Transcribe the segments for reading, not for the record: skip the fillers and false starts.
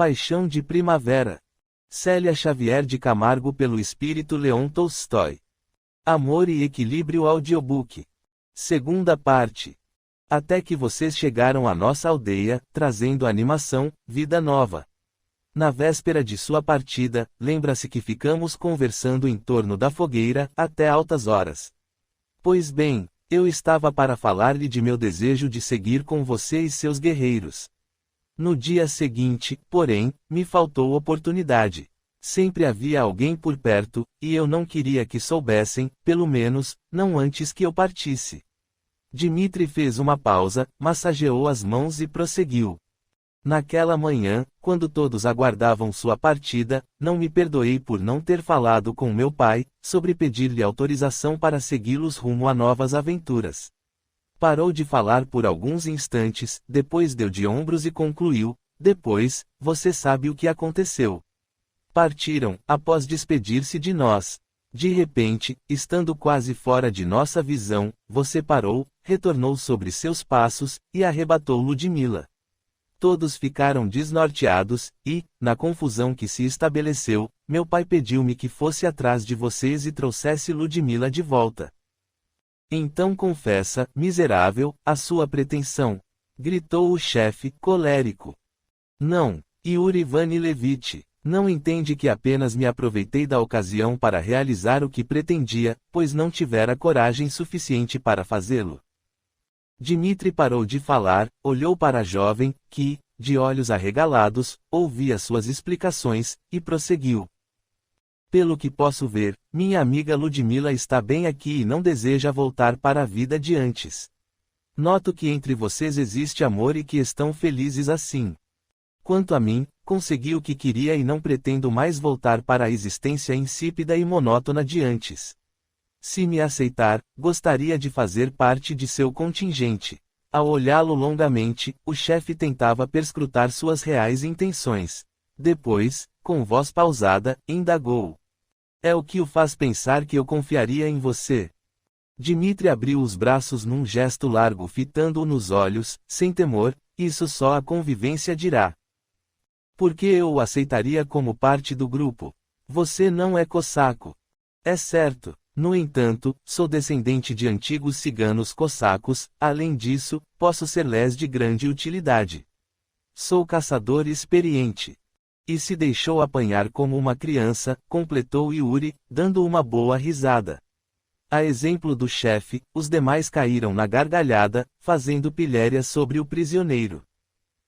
Paixão de Primavera. Célia Xavier de Camargo pelo Espírito Leon Tolstói. Amor e Equilíbrio Audiobook. Segunda parte. Até que vocês chegaram à nossa aldeia, trazendo animação, vida nova. Na véspera de sua partida, lembra-se que ficamos conversando em torno da fogueira, até altas horas. Pois bem, eu estava para falar-lhe de meu desejo de seguir com você e seus guerreiros. No dia seguinte, porém, me faltou oportunidade. Sempre havia alguém por perto, e eu não queria que soubessem, pelo menos, não antes que eu partisse. Dmitri fez uma pausa, massageou as mãos e prosseguiu. Naquela manhã, quando todos aguardavam sua partida, não me perdoei por não ter falado com meu pai, sobre pedir-lhe autorização para segui-los rumo a novas aventuras. Parou de falar por alguns instantes, depois deu de ombros e concluiu: depois, você sabe o que aconteceu. Partiram, após despedir-se de nós. De repente, estando quase fora de nossa visão, você parou, retornou sobre seus passos, e arrebatou Ludmila. Todos ficaram desnorteados, e, na confusão que se estabeleceu, meu pai pediu-me que fosse atrás de vocês e trouxesse Ludmila de volta. Então confessa, miserável, a sua pretensão. Gritou o chefe, colérico. Não, Yuri Vanilevich, não entende que apenas me aproveitei da ocasião para realizar o que pretendia, pois não tivera coragem suficiente para fazê-lo. Dmitri parou de falar, olhou para a jovem, que, de olhos arregalados, ouvia suas explicações, e prosseguiu. Pelo que posso ver, minha amiga Ludmila está bem aqui e não deseja voltar para a vida de antes. Noto que entre vocês existe amor e que estão felizes assim. Quanto a mim, consegui o que queria e não pretendo mais voltar para a existência insípida e monótona de antes. Se me aceitar, gostaria de fazer parte de seu contingente. Ao olhá-lo longamente, o chefe tentava perscrutar suas reais intenções. Depois, com voz pausada, indagou. É o que o faz pensar que eu confiaria em você? Dmitri abriu os braços num gesto largo fitando-o nos olhos, sem temor, isso só a convivência dirá. Por que eu o aceitaria como parte do grupo? Você não é cossaco. É certo. No entanto, sou descendente de antigos ciganos cossacos, além disso, posso ser-lhes de grande utilidade. Sou caçador experiente. E se deixou apanhar como uma criança, completou Yuri, dando uma boa risada. A exemplo do chefe, os demais caíram na gargalhada, fazendo pilhérias sobre o prisioneiro.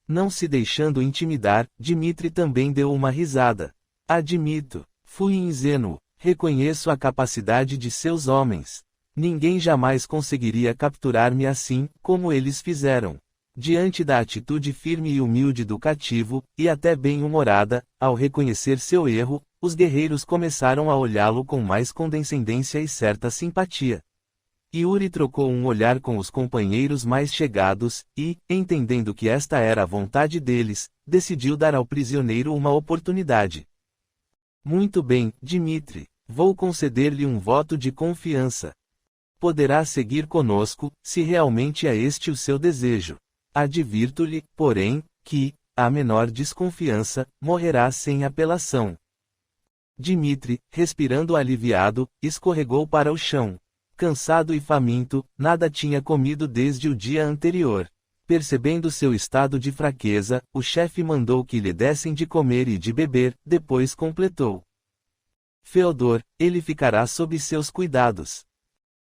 Não se deixando intimidar, Dmitri também deu uma risada. Admito, fui ingênuo. Reconheço a capacidade de seus homens. Ninguém jamais conseguiria capturar-me assim, como eles fizeram. Diante da atitude firme e humilde do cativo, e até bem-humorada, ao reconhecer seu erro, os guerreiros começaram a olhá-lo com mais condescendência e certa simpatia. Yuri trocou um olhar com os companheiros mais chegados, e, entendendo que esta era a vontade deles, decidiu dar ao prisioneiro uma oportunidade. Muito bem, Dmitri. Vou conceder-lhe um voto de confiança. Poderá seguir conosco, se realmente é este o seu desejo. Advirto-lhe, porém, que, a menor desconfiança, morrerá sem apelação. Dmitri, respirando aliviado, escorregou para o chão. Cansado e faminto, nada tinha comido desde o dia anterior. Percebendo seu estado de fraqueza, o chefe mandou que lhe dessem de comer e de beber, depois completou. Feodor, ele ficará sob seus cuidados.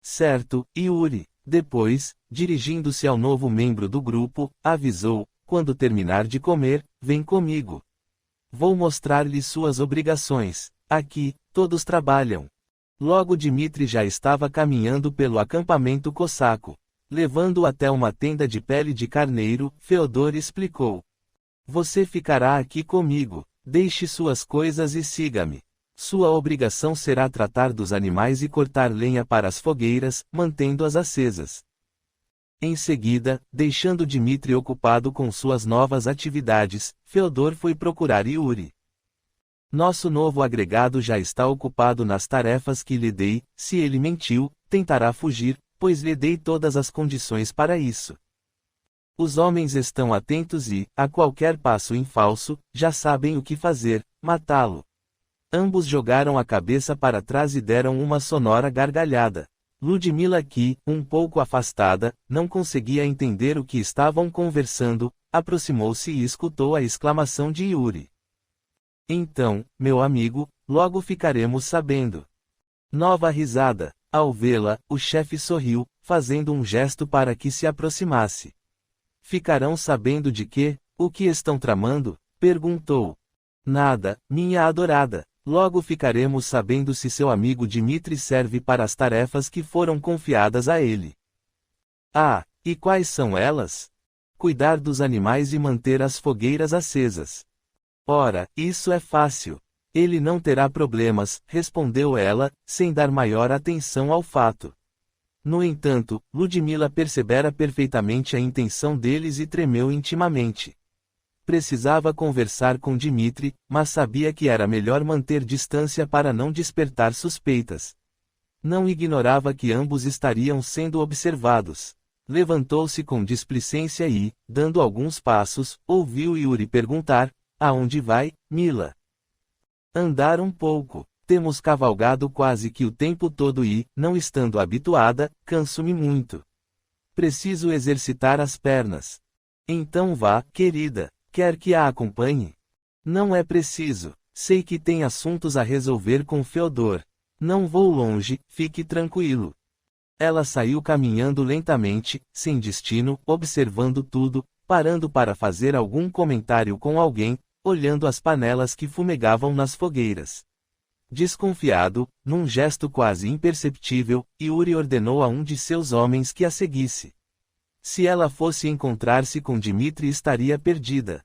Certo, Yuri. Depois, dirigindo-se ao novo membro do grupo, avisou, quando terminar de comer, vem comigo. Vou mostrar-lhe suas obrigações. Aqui, todos trabalham. Logo Dmitri já estava caminhando pelo acampamento cossaco. Levando-o até uma tenda de pele de carneiro, Feodor explicou. Você ficará aqui comigo. Deixe suas coisas e siga-me. Sua obrigação será tratar dos animais e cortar lenha para as fogueiras, mantendo-as acesas. Em seguida, deixando Dmitri ocupado com suas novas atividades, Feodor foi procurar Yuri. Nosso novo agregado já está ocupado nas tarefas que lhe dei, se ele mentiu, tentará fugir, pois lhe dei todas as condições para isso. Os homens estão atentos e, a qualquer passo em falso, já sabem o que fazer, matá-lo. Ambos jogaram a cabeça para trás e deram uma sonora gargalhada. Ludmila, que, um pouco afastada, não conseguia entender o que estavam conversando, aproximou-se e escutou a exclamação de Yuri. Então, meu amigo, logo ficaremos sabendo. Nova risada. Ao vê-la, o chefe sorriu, fazendo um gesto para que se aproximasse. Ficarão sabendo de quê? O que estão tramando? Perguntou. Nada, minha adorada. Logo ficaremos sabendo se seu amigo Dmitri serve para as tarefas que foram confiadas a ele. Ah, e quais são elas? Cuidar dos animais e manter as fogueiras acesas. Ora, isso é fácil. Ele não terá problemas, respondeu ela, sem dar maior atenção ao fato. No entanto, Ludmila percebera perfeitamente a intenção deles e tremeu intimamente. Precisava conversar com Dmitri, mas sabia que era melhor manter distância para não despertar suspeitas. Não ignorava que ambos estariam sendo observados. Levantou-se com displicência e, dando alguns passos, ouviu Yuri perguntar: aonde vai, Mila? Andar um pouco. Temos cavalgado quase que o tempo todo e, não estando habituada, canso-me muito. Preciso exercitar as pernas. Então vá, querida. Quer que a acompanhe? Não é preciso. Sei que tem assuntos a resolver com Feodor. Não vou longe, fique tranquilo. Ela saiu caminhando lentamente, sem destino, observando tudo, parando para fazer algum comentário com alguém, olhando as panelas que fumegavam nas fogueiras. Desconfiado, num gesto quase imperceptível, Yuri ordenou a um de seus homens que a seguisse. Se ela fosse encontrar-se com Dmitri, estaria perdida.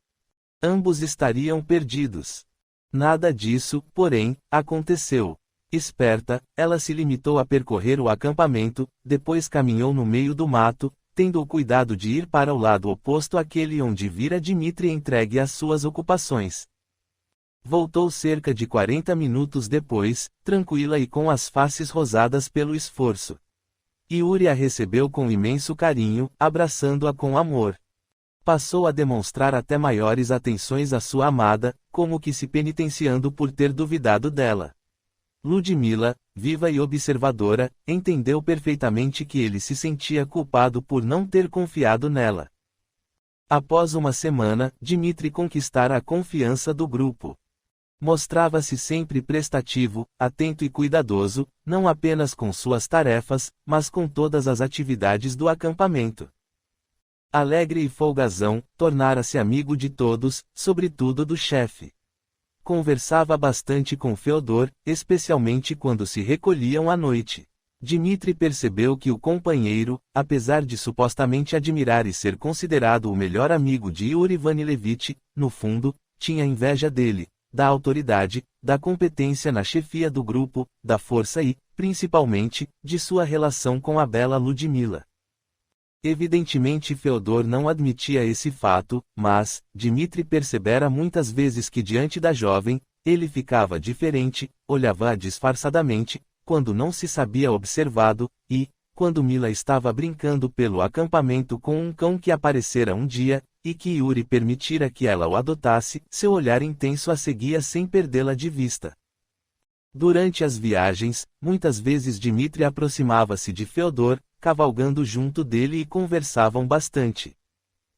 Ambos estariam perdidos. Nada disso, porém, aconteceu. Esperta, ela se limitou a percorrer o acampamento, depois caminhou no meio do mato, tendo o cuidado de ir para o lado oposto àquele onde vira Dmitri entregue às suas ocupações. Voltou cerca de 40 minutos depois, tranquila e com as faces rosadas pelo esforço. Yuri a recebeu com imenso carinho, abraçando-a com amor. Passou a demonstrar até maiores atenções à sua amada, como que se penitenciando por ter duvidado dela. Ludmila, viva e observadora, entendeu perfeitamente que ele se sentia culpado por não ter confiado nela. Após uma semana, Dmitri conquistara a confiança do grupo. Mostrava-se sempre prestativo, atento e cuidadoso, não apenas com suas tarefas, mas com todas as atividades do acampamento. Alegre e folgazão, tornara-se amigo de todos, sobretudo do chefe. Conversava bastante com Feodor, especialmente quando se recolhiam à noite. Dmitri percebeu que o companheiro, apesar de supostamente admirar e ser considerado o melhor amigo de Yuri Vanilevich, no fundo, tinha inveja dele, da autoridade, da competência na chefia do grupo, da força e, principalmente, de sua relação com a bela Ludmila. Evidentemente Feodor não admitia esse fato, mas, Dmitri percebera muitas vezes que diante da jovem, ele ficava diferente, olhava-a disfarçadamente, quando não se sabia observado, e, quando Mila estava brincando pelo acampamento com um cão que aparecera um dia, e que Yuri permitira que ela o adotasse, seu olhar intenso a seguia sem perdê-la de vista. Durante as viagens, muitas vezes Dmitri aproximava-se de Feodor, cavalgando junto dele e conversavam bastante.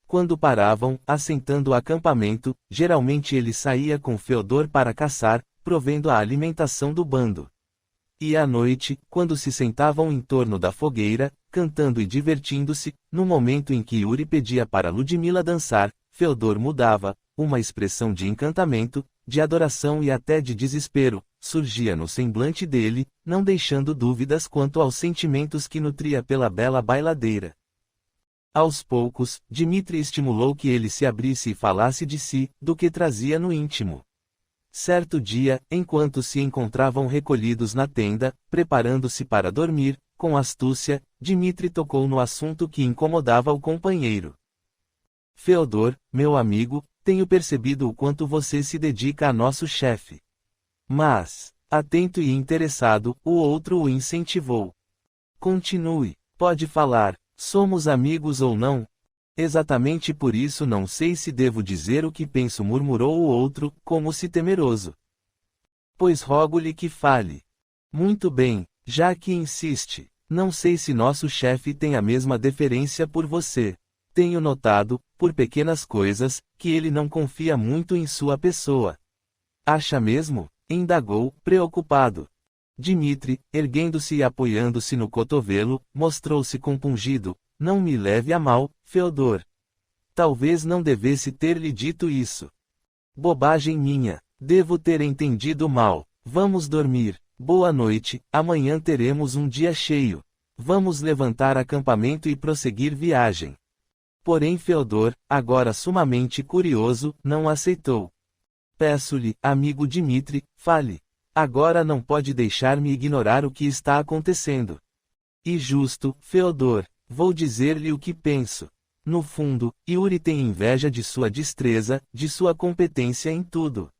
Quando paravam, assentando o acampamento, geralmente ele saía com Feodor para caçar, provendo a alimentação do bando. E à noite, quando se sentavam em torno da fogueira, cantando e divertindo-se, no momento em que Yuri pedia para Ludmila dançar, Feodor mudava, uma expressão de encantamento, de adoração e até de desespero, surgia no semblante dele, não deixando dúvidas quanto aos sentimentos que nutria pela bela bailadeira. Aos poucos, Dmitri estimulou que ele se abrisse e falasse de si, do que trazia no íntimo. Certo dia, enquanto se encontravam recolhidos na tenda, preparando-se para dormir, com astúcia, Dmitri tocou no assunto que incomodava o companheiro. Feodor, meu amigo, tenho percebido o quanto você se dedica a nosso chefe. Mas, atento e interessado, o outro o incentivou. Continue, pode falar, somos amigos ou não? Exatamente por isso não sei se devo dizer o que penso, murmurou o outro, como se temeroso. Pois rogo-lhe que fale. Muito bem, já que insiste. Não sei se nosso chefe tem a mesma deferência por você. Tenho notado, por pequenas coisas, que ele não confia muito em sua pessoa. Acha mesmo? Indagou, preocupado. Dmitri, erguendo-se e apoiando-se no cotovelo, mostrou-se compungido. Não me leve a mal, Feodor. Talvez não devesse ter-lhe dito isso. Bobagem minha. Devo ter entendido mal. Vamos dormir. Boa noite, amanhã teremos um dia cheio. Vamos levantar acampamento e prosseguir viagem. Porém Feodor, agora sumamente curioso, não aceitou. Peço-lhe, amigo Dmitri, fale. Agora não pode deixar-me ignorar o que está acontecendo. E justo, Feodor. Vou dizer-lhe o que penso. No fundo, Yuri tem inveja de sua destreza, de sua competência em tudo.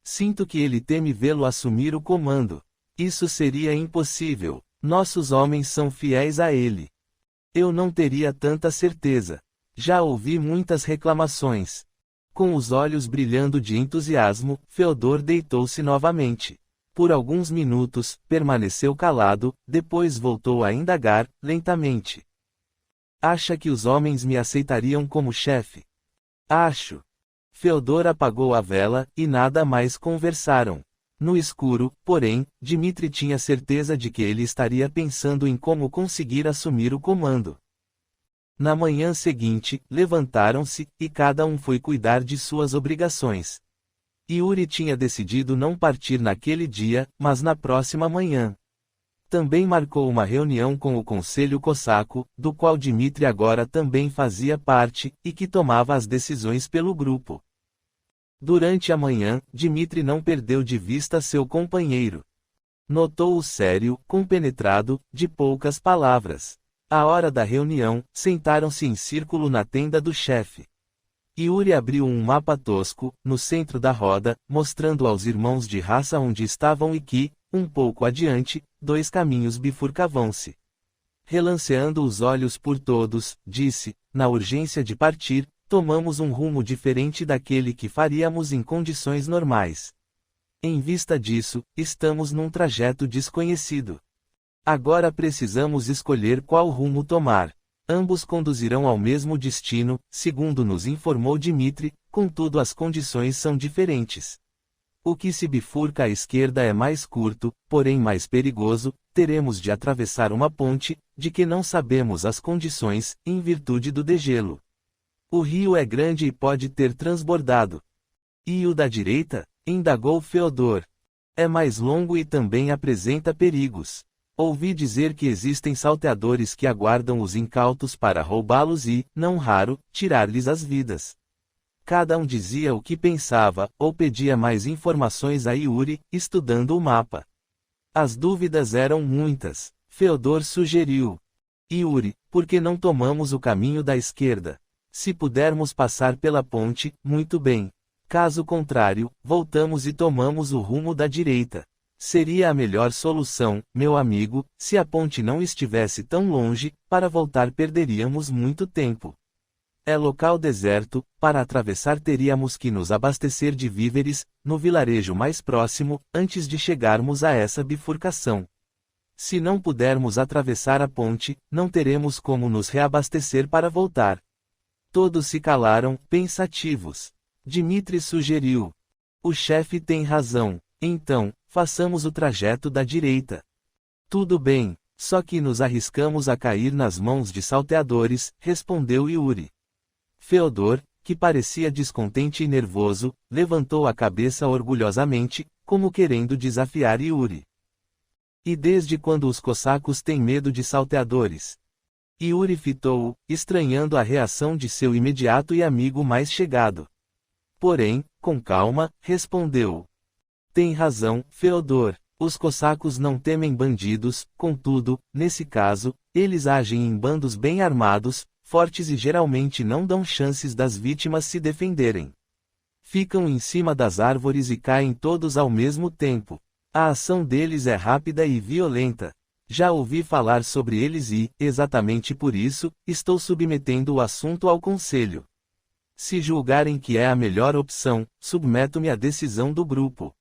Sinto que ele teme vê-lo assumir o comando. Isso seria impossível. Nossos homens são fiéis a ele. Eu não teria tanta certeza. Já ouvi muitas reclamações. Com os olhos brilhando de entusiasmo, Feodor deitou-se novamente. Por alguns minutos, permaneceu calado, depois voltou a indagar, lentamente. Acha que os homens me aceitariam como chefe? Acho. Feodor apagou a vela, e nada mais conversaram. No escuro, porém, Dmitri tinha certeza de que ele estaria pensando em como conseguir assumir o comando. Na manhã seguinte, levantaram-se, e cada um foi cuidar de suas obrigações. Yuri tinha decidido não partir naquele dia, mas na próxima manhã. Também marcou uma reunião com o Conselho Cosaco, do qual Dmitri agora também fazia parte, e que tomava as decisões pelo grupo. Durante a manhã, Dmitri não perdeu de vista seu companheiro. Notou-o sério, compenetrado, de poucas palavras. À hora da reunião, sentaram-se em círculo na tenda do chefe. Yuri abriu um mapa tosco, no centro da roda, mostrando aos irmãos de raça onde estavam e que, um pouco adiante, 2 caminhos bifurcavam-se. Relanceando os olhos por todos, disse, na urgência de partir, tomamos um rumo diferente daquele que faríamos em condições normais. Em vista disso, estamos num trajeto desconhecido. Agora precisamos escolher qual rumo tomar. Ambos conduzirão ao mesmo destino, segundo nos informou Dmitri, contudo as condições são diferentes. O que se bifurca à esquerda é mais curto, porém mais perigoso, teremos de atravessar uma ponte, de que não sabemos as condições, em virtude do degelo. O rio é grande e pode ter transbordado. E o da direita? Indagou Feodor. É mais longo e também apresenta perigos. Ouvi dizer que existem salteadores que aguardam os incautos para roubá-los e, não raro, tirar-lhes as vidas. Cada um dizia o que pensava, ou pedia mais informações a Yuri, estudando o mapa. As dúvidas eram muitas. Feodor sugeriu. Yuri, por que não tomamos o caminho da esquerda? Se pudermos passar pela ponte, muito bem. Caso contrário, voltamos e tomamos o rumo da direita. Seria a melhor solução, meu amigo, se a ponte não estivesse tão longe, para voltar perderíamos muito tempo. É local deserto, para atravessar teríamos que nos abastecer de víveres, no vilarejo mais próximo, antes de chegarmos a essa bifurcação. Se não pudermos atravessar a ponte, não teremos como nos reabastecer para voltar. Todos se calaram, pensativos. Dmitri sugeriu. O chefe tem razão. Então, façamos o trajeto da direita. Tudo bem, só que nos arriscamos a cair nas mãos de salteadores, respondeu Yuri. Feodor, que parecia descontente e nervoso, levantou a cabeça orgulhosamente, como querendo desafiar Yuri. E desde quando os cossacos têm medo de salteadores? Yuri fitou-o, estranhando a reação de seu imediato e amigo mais chegado. Porém, com calma, respondeu. Tem razão, Feodor. Os cossacos não temem bandidos, contudo, nesse caso, eles agem em bandos bem armados, fortes e geralmente não dão chances das vítimas se defenderem. Ficam em cima das árvores e caem todos ao mesmo tempo. A ação deles é rápida e violenta. Já ouvi falar sobre eles e, exatamente por isso, estou submetendo o assunto ao conselho. Se julgarem que é a melhor opção, submeto-me à decisão do grupo.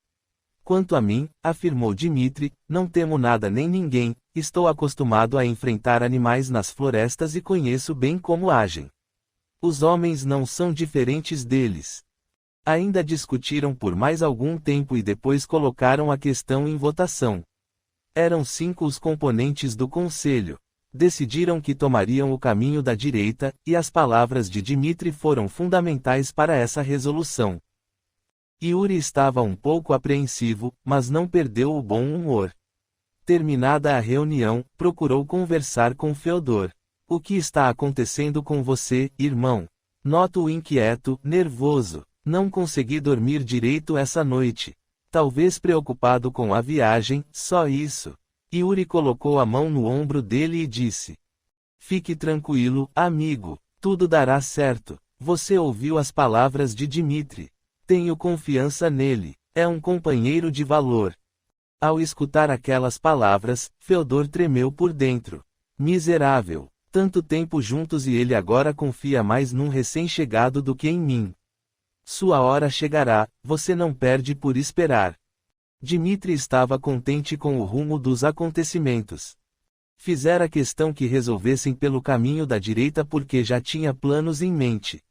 Quanto a mim, afirmou Dmitri, não temo nada nem ninguém, estou acostumado a enfrentar animais nas florestas e conheço bem como agem. Os homens não são diferentes deles. Ainda discutiram por mais algum tempo e depois colocaram a questão em votação. Eram 5 os componentes do conselho. Decidiram que tomariam o caminho da direita, e as palavras de Dmitri foram fundamentais para essa resolução. Yuri estava um pouco apreensivo, mas não perdeu o bom humor. Terminada a reunião, procurou conversar com Feodor. O que está acontecendo com você, irmão? Noto-o inquieto, nervoso. Não consegui dormir direito essa noite. Talvez preocupado com a viagem, só isso. Yuri colocou a mão no ombro dele e disse: Fique tranquilo, amigo. Tudo dará certo. Você ouviu as palavras de Dmitri. Tenho confiança nele. É um companheiro de valor. Ao escutar aquelas palavras, Feodor tremeu por dentro. Miserável. Tanto tempo juntos e ele agora confia mais num recém-chegado do que em mim. Sua hora chegará, você não perde por esperar. Dmitri estava contente com o rumo dos acontecimentos. Fizera questão que resolvessem pelo caminho da direita porque já tinha planos em mente.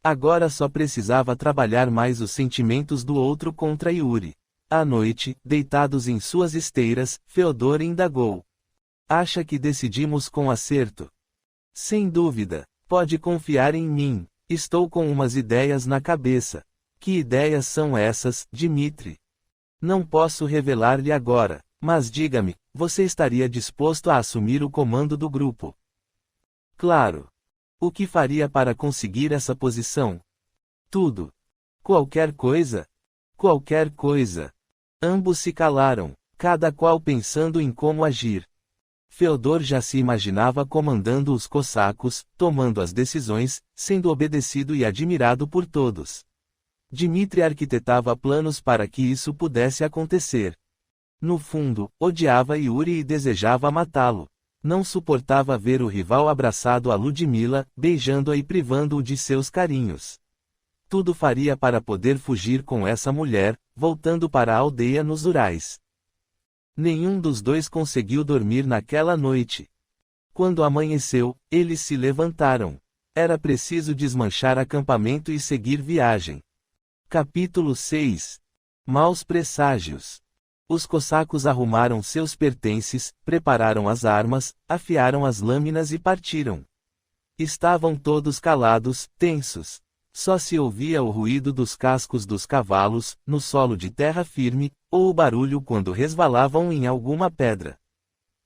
Agora só precisava trabalhar mais os sentimentos do outro contra Yuri. À noite, deitados em suas esteiras, Feodor indagou. Acha que decidimos com acerto? Sem dúvida. Pode confiar em mim. Estou com umas ideias na cabeça. Que ideias são essas, Dmitri? Não posso revelar-lhe agora, mas diga-me, você estaria disposto a assumir o comando do grupo? Claro. O que faria para conseguir essa posição? Tudo. Qualquer coisa? Qualquer coisa. Ambos se calaram, cada qual pensando em como agir. Feodor já se imaginava comandando os cossacos, tomando as decisões, sendo obedecido e admirado por todos. Dmitri arquitetava planos para que isso pudesse acontecer. No fundo, odiava Yuri e desejava matá-lo. Não suportava ver o rival abraçado a Ludmila, beijando-a e privando-o de seus carinhos. Tudo faria para poder fugir com essa mulher, voltando para a aldeia nos Urais. Nenhum dos dois conseguiu dormir naquela noite. Quando amanheceu, eles se levantaram. Era preciso desmanchar acampamento e seguir viagem. Capítulo 6. Maus presságios. Os cossacos arrumaram seus pertences, prepararam as armas, afiaram as lâminas e partiram. Estavam todos calados, tensos. Só se ouvia o ruído dos cascos dos cavalos, no solo de terra firme, ou o barulho quando resvalavam em alguma pedra.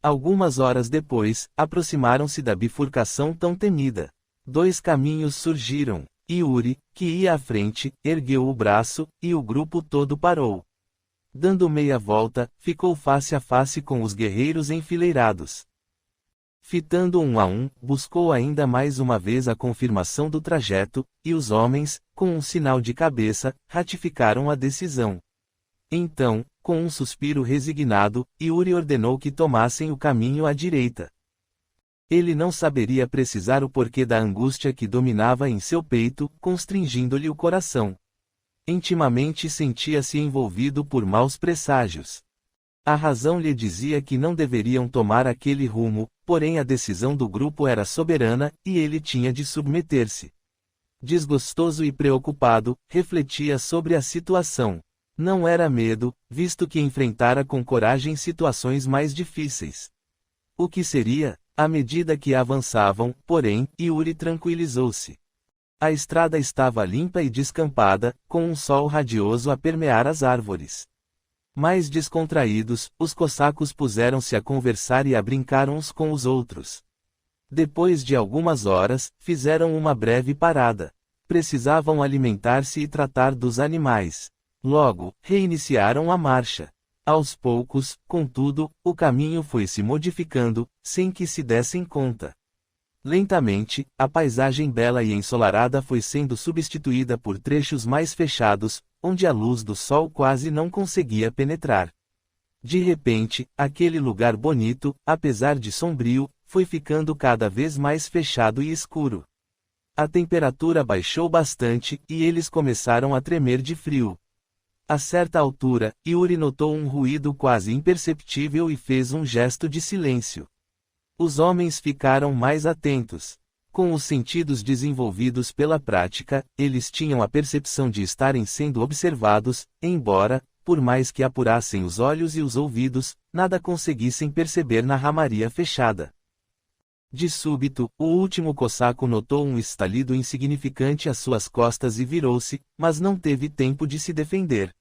Algumas horas depois, aproximaram-se da bifurcação tão temida. 2 caminhos surgiram. Yuri, que ia à frente, ergueu o braço, e o grupo todo parou. Dando meia volta, ficou face a face com os guerreiros enfileirados. Fitando um a um, buscou ainda mais uma vez a confirmação do trajeto, e os homens, com um sinal de cabeça, ratificaram a decisão. Então, com um suspiro resignado, Yuri ordenou que tomassem o caminho à direita. Ele não saberia precisar o porquê da angústia que dominava em seu peito, constringindo-lhe o coração. Intimamente sentia-se envolvido por maus presságios. A razão lhe dizia que não deveriam tomar aquele rumo, porém a decisão do grupo era soberana, e ele tinha de submeter-se. Desgostoso e preocupado, refletia sobre a situação. Não era medo, visto que enfrentara com coragem situações mais difíceis. O que seria? À medida que avançavam, porém, Yuri tranquilizou-se. A estrada estava limpa e descampada, com um sol radioso a permear as árvores. Mais descontraídos, os cossacos puseram-se a conversar e a brincar uns com os outros. Depois de algumas horas, fizeram uma breve parada. Precisavam alimentar-se e tratar dos animais. Logo, reiniciaram a marcha. Aos poucos, contudo, o caminho foi se modificando, sem que se dessem conta. Lentamente, a paisagem bela e ensolarada foi sendo substituída por trechos mais fechados, onde a luz do sol quase não conseguia penetrar. De repente, aquele lugar bonito, apesar de sombrio, foi ficando cada vez mais fechado e escuro. A temperatura baixou bastante, e eles começaram a tremer de frio. A certa altura, Yuri notou um ruído quase imperceptível e fez um gesto de silêncio. Os homens ficaram mais atentos. Com os sentidos desenvolvidos pela prática, eles tinham a percepção de estarem sendo observados, embora, por mais que apurassem os olhos e os ouvidos, nada conseguissem perceber na ramaria fechada. De súbito, o último cossaco notou um estalido insignificante às suas costas e virou-se, mas não teve tempo de se defender.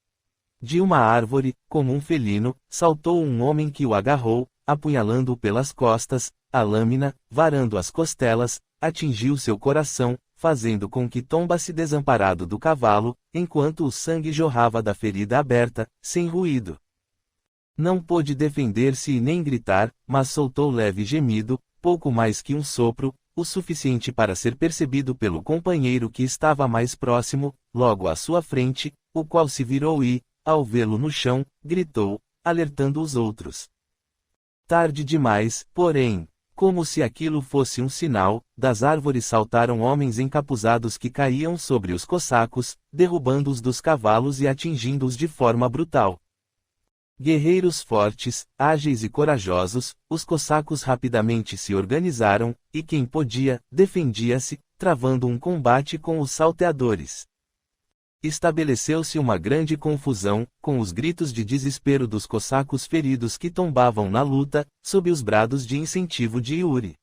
De uma árvore, como um felino, saltou um homem que o agarrou, apunhalando-o pelas costas, a lâmina, varando as costelas, atingiu seu coração, fazendo com que tombasse desamparado do cavalo, enquanto o sangue jorrava da ferida aberta, sem ruído. Não pôde defender-se e nem gritar, mas soltou leve gemido, pouco mais que um sopro, o suficiente para ser percebido pelo companheiro que estava mais próximo, logo à sua frente, o qual se virou e, ao vê-lo no chão, gritou, alertando os outros. Tarde demais, porém, como se aquilo fosse um sinal, das árvores saltaram homens encapuzados que caíam sobre os cossacos, derrubando-os dos cavalos e atingindo-os de forma brutal. Guerreiros fortes, ágeis e corajosos, os cossacos rapidamente se organizaram, e quem podia, defendia-se, travando um combate com os salteadores. Estabeleceu-se uma grande confusão, com os gritos de desespero dos cossacos feridos que tombavam na luta, sob os brados de incentivo de Yuri.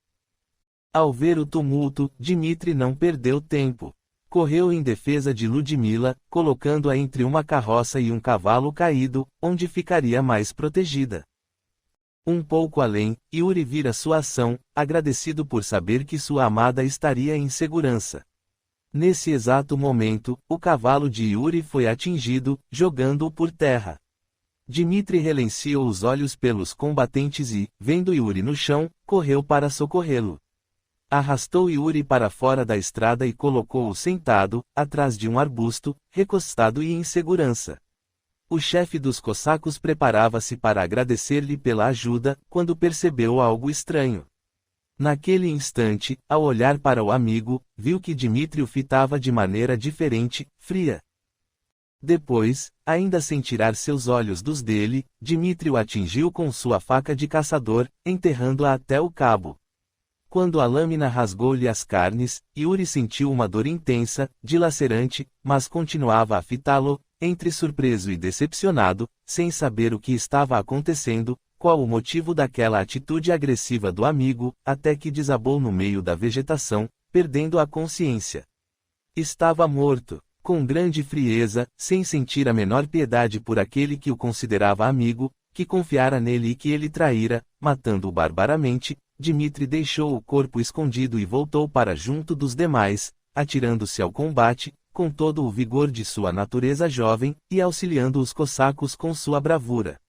Ao ver o tumulto, Dmitri não perdeu tempo. Correu em defesa de Ludmila, colocando-a entre uma carroça e um cavalo caído, onde ficaria mais protegida. Um pouco além, Yuri vira sua ação, agradecido por saber que sua amada estaria em segurança. Nesse exato momento, o cavalo de Yuri foi atingido, jogando-o por terra. Dmitri relenceou os olhos pelos combatentes e, vendo Yuri no chão, correu para socorrê-lo. Arrastou Yuri para fora da estrada e colocou-o sentado, atrás de um arbusto, recostado e em segurança. O chefe dos cossacos preparava-se para agradecer-lhe pela ajuda, quando percebeu algo estranho. Naquele instante, ao olhar para o amigo, viu que Dmitri o fitava de maneira diferente, fria. Depois, ainda sem tirar seus olhos dos dele, Dmitri o atingiu com sua faca de caçador, enterrando-a até o cabo. Quando a lâmina rasgou-lhe as carnes, Yuri sentiu uma dor intensa, dilacerante, mas continuava a fitá-lo, entre surpreso e decepcionado, sem saber o que estava acontecendo, qual o motivo daquela atitude agressiva do amigo, até que desabou no meio da vegetação, perdendo a consciência. Estava morto, com grande frieza, sem sentir a menor piedade por aquele que o considerava amigo, que confiara nele e que ele traíra, matando-o barbaramente. Dmitri deixou o corpo escondido e voltou para junto dos demais, atirando-se ao combate, com todo o vigor de sua natureza jovem, e auxiliando os cossacos com sua bravura.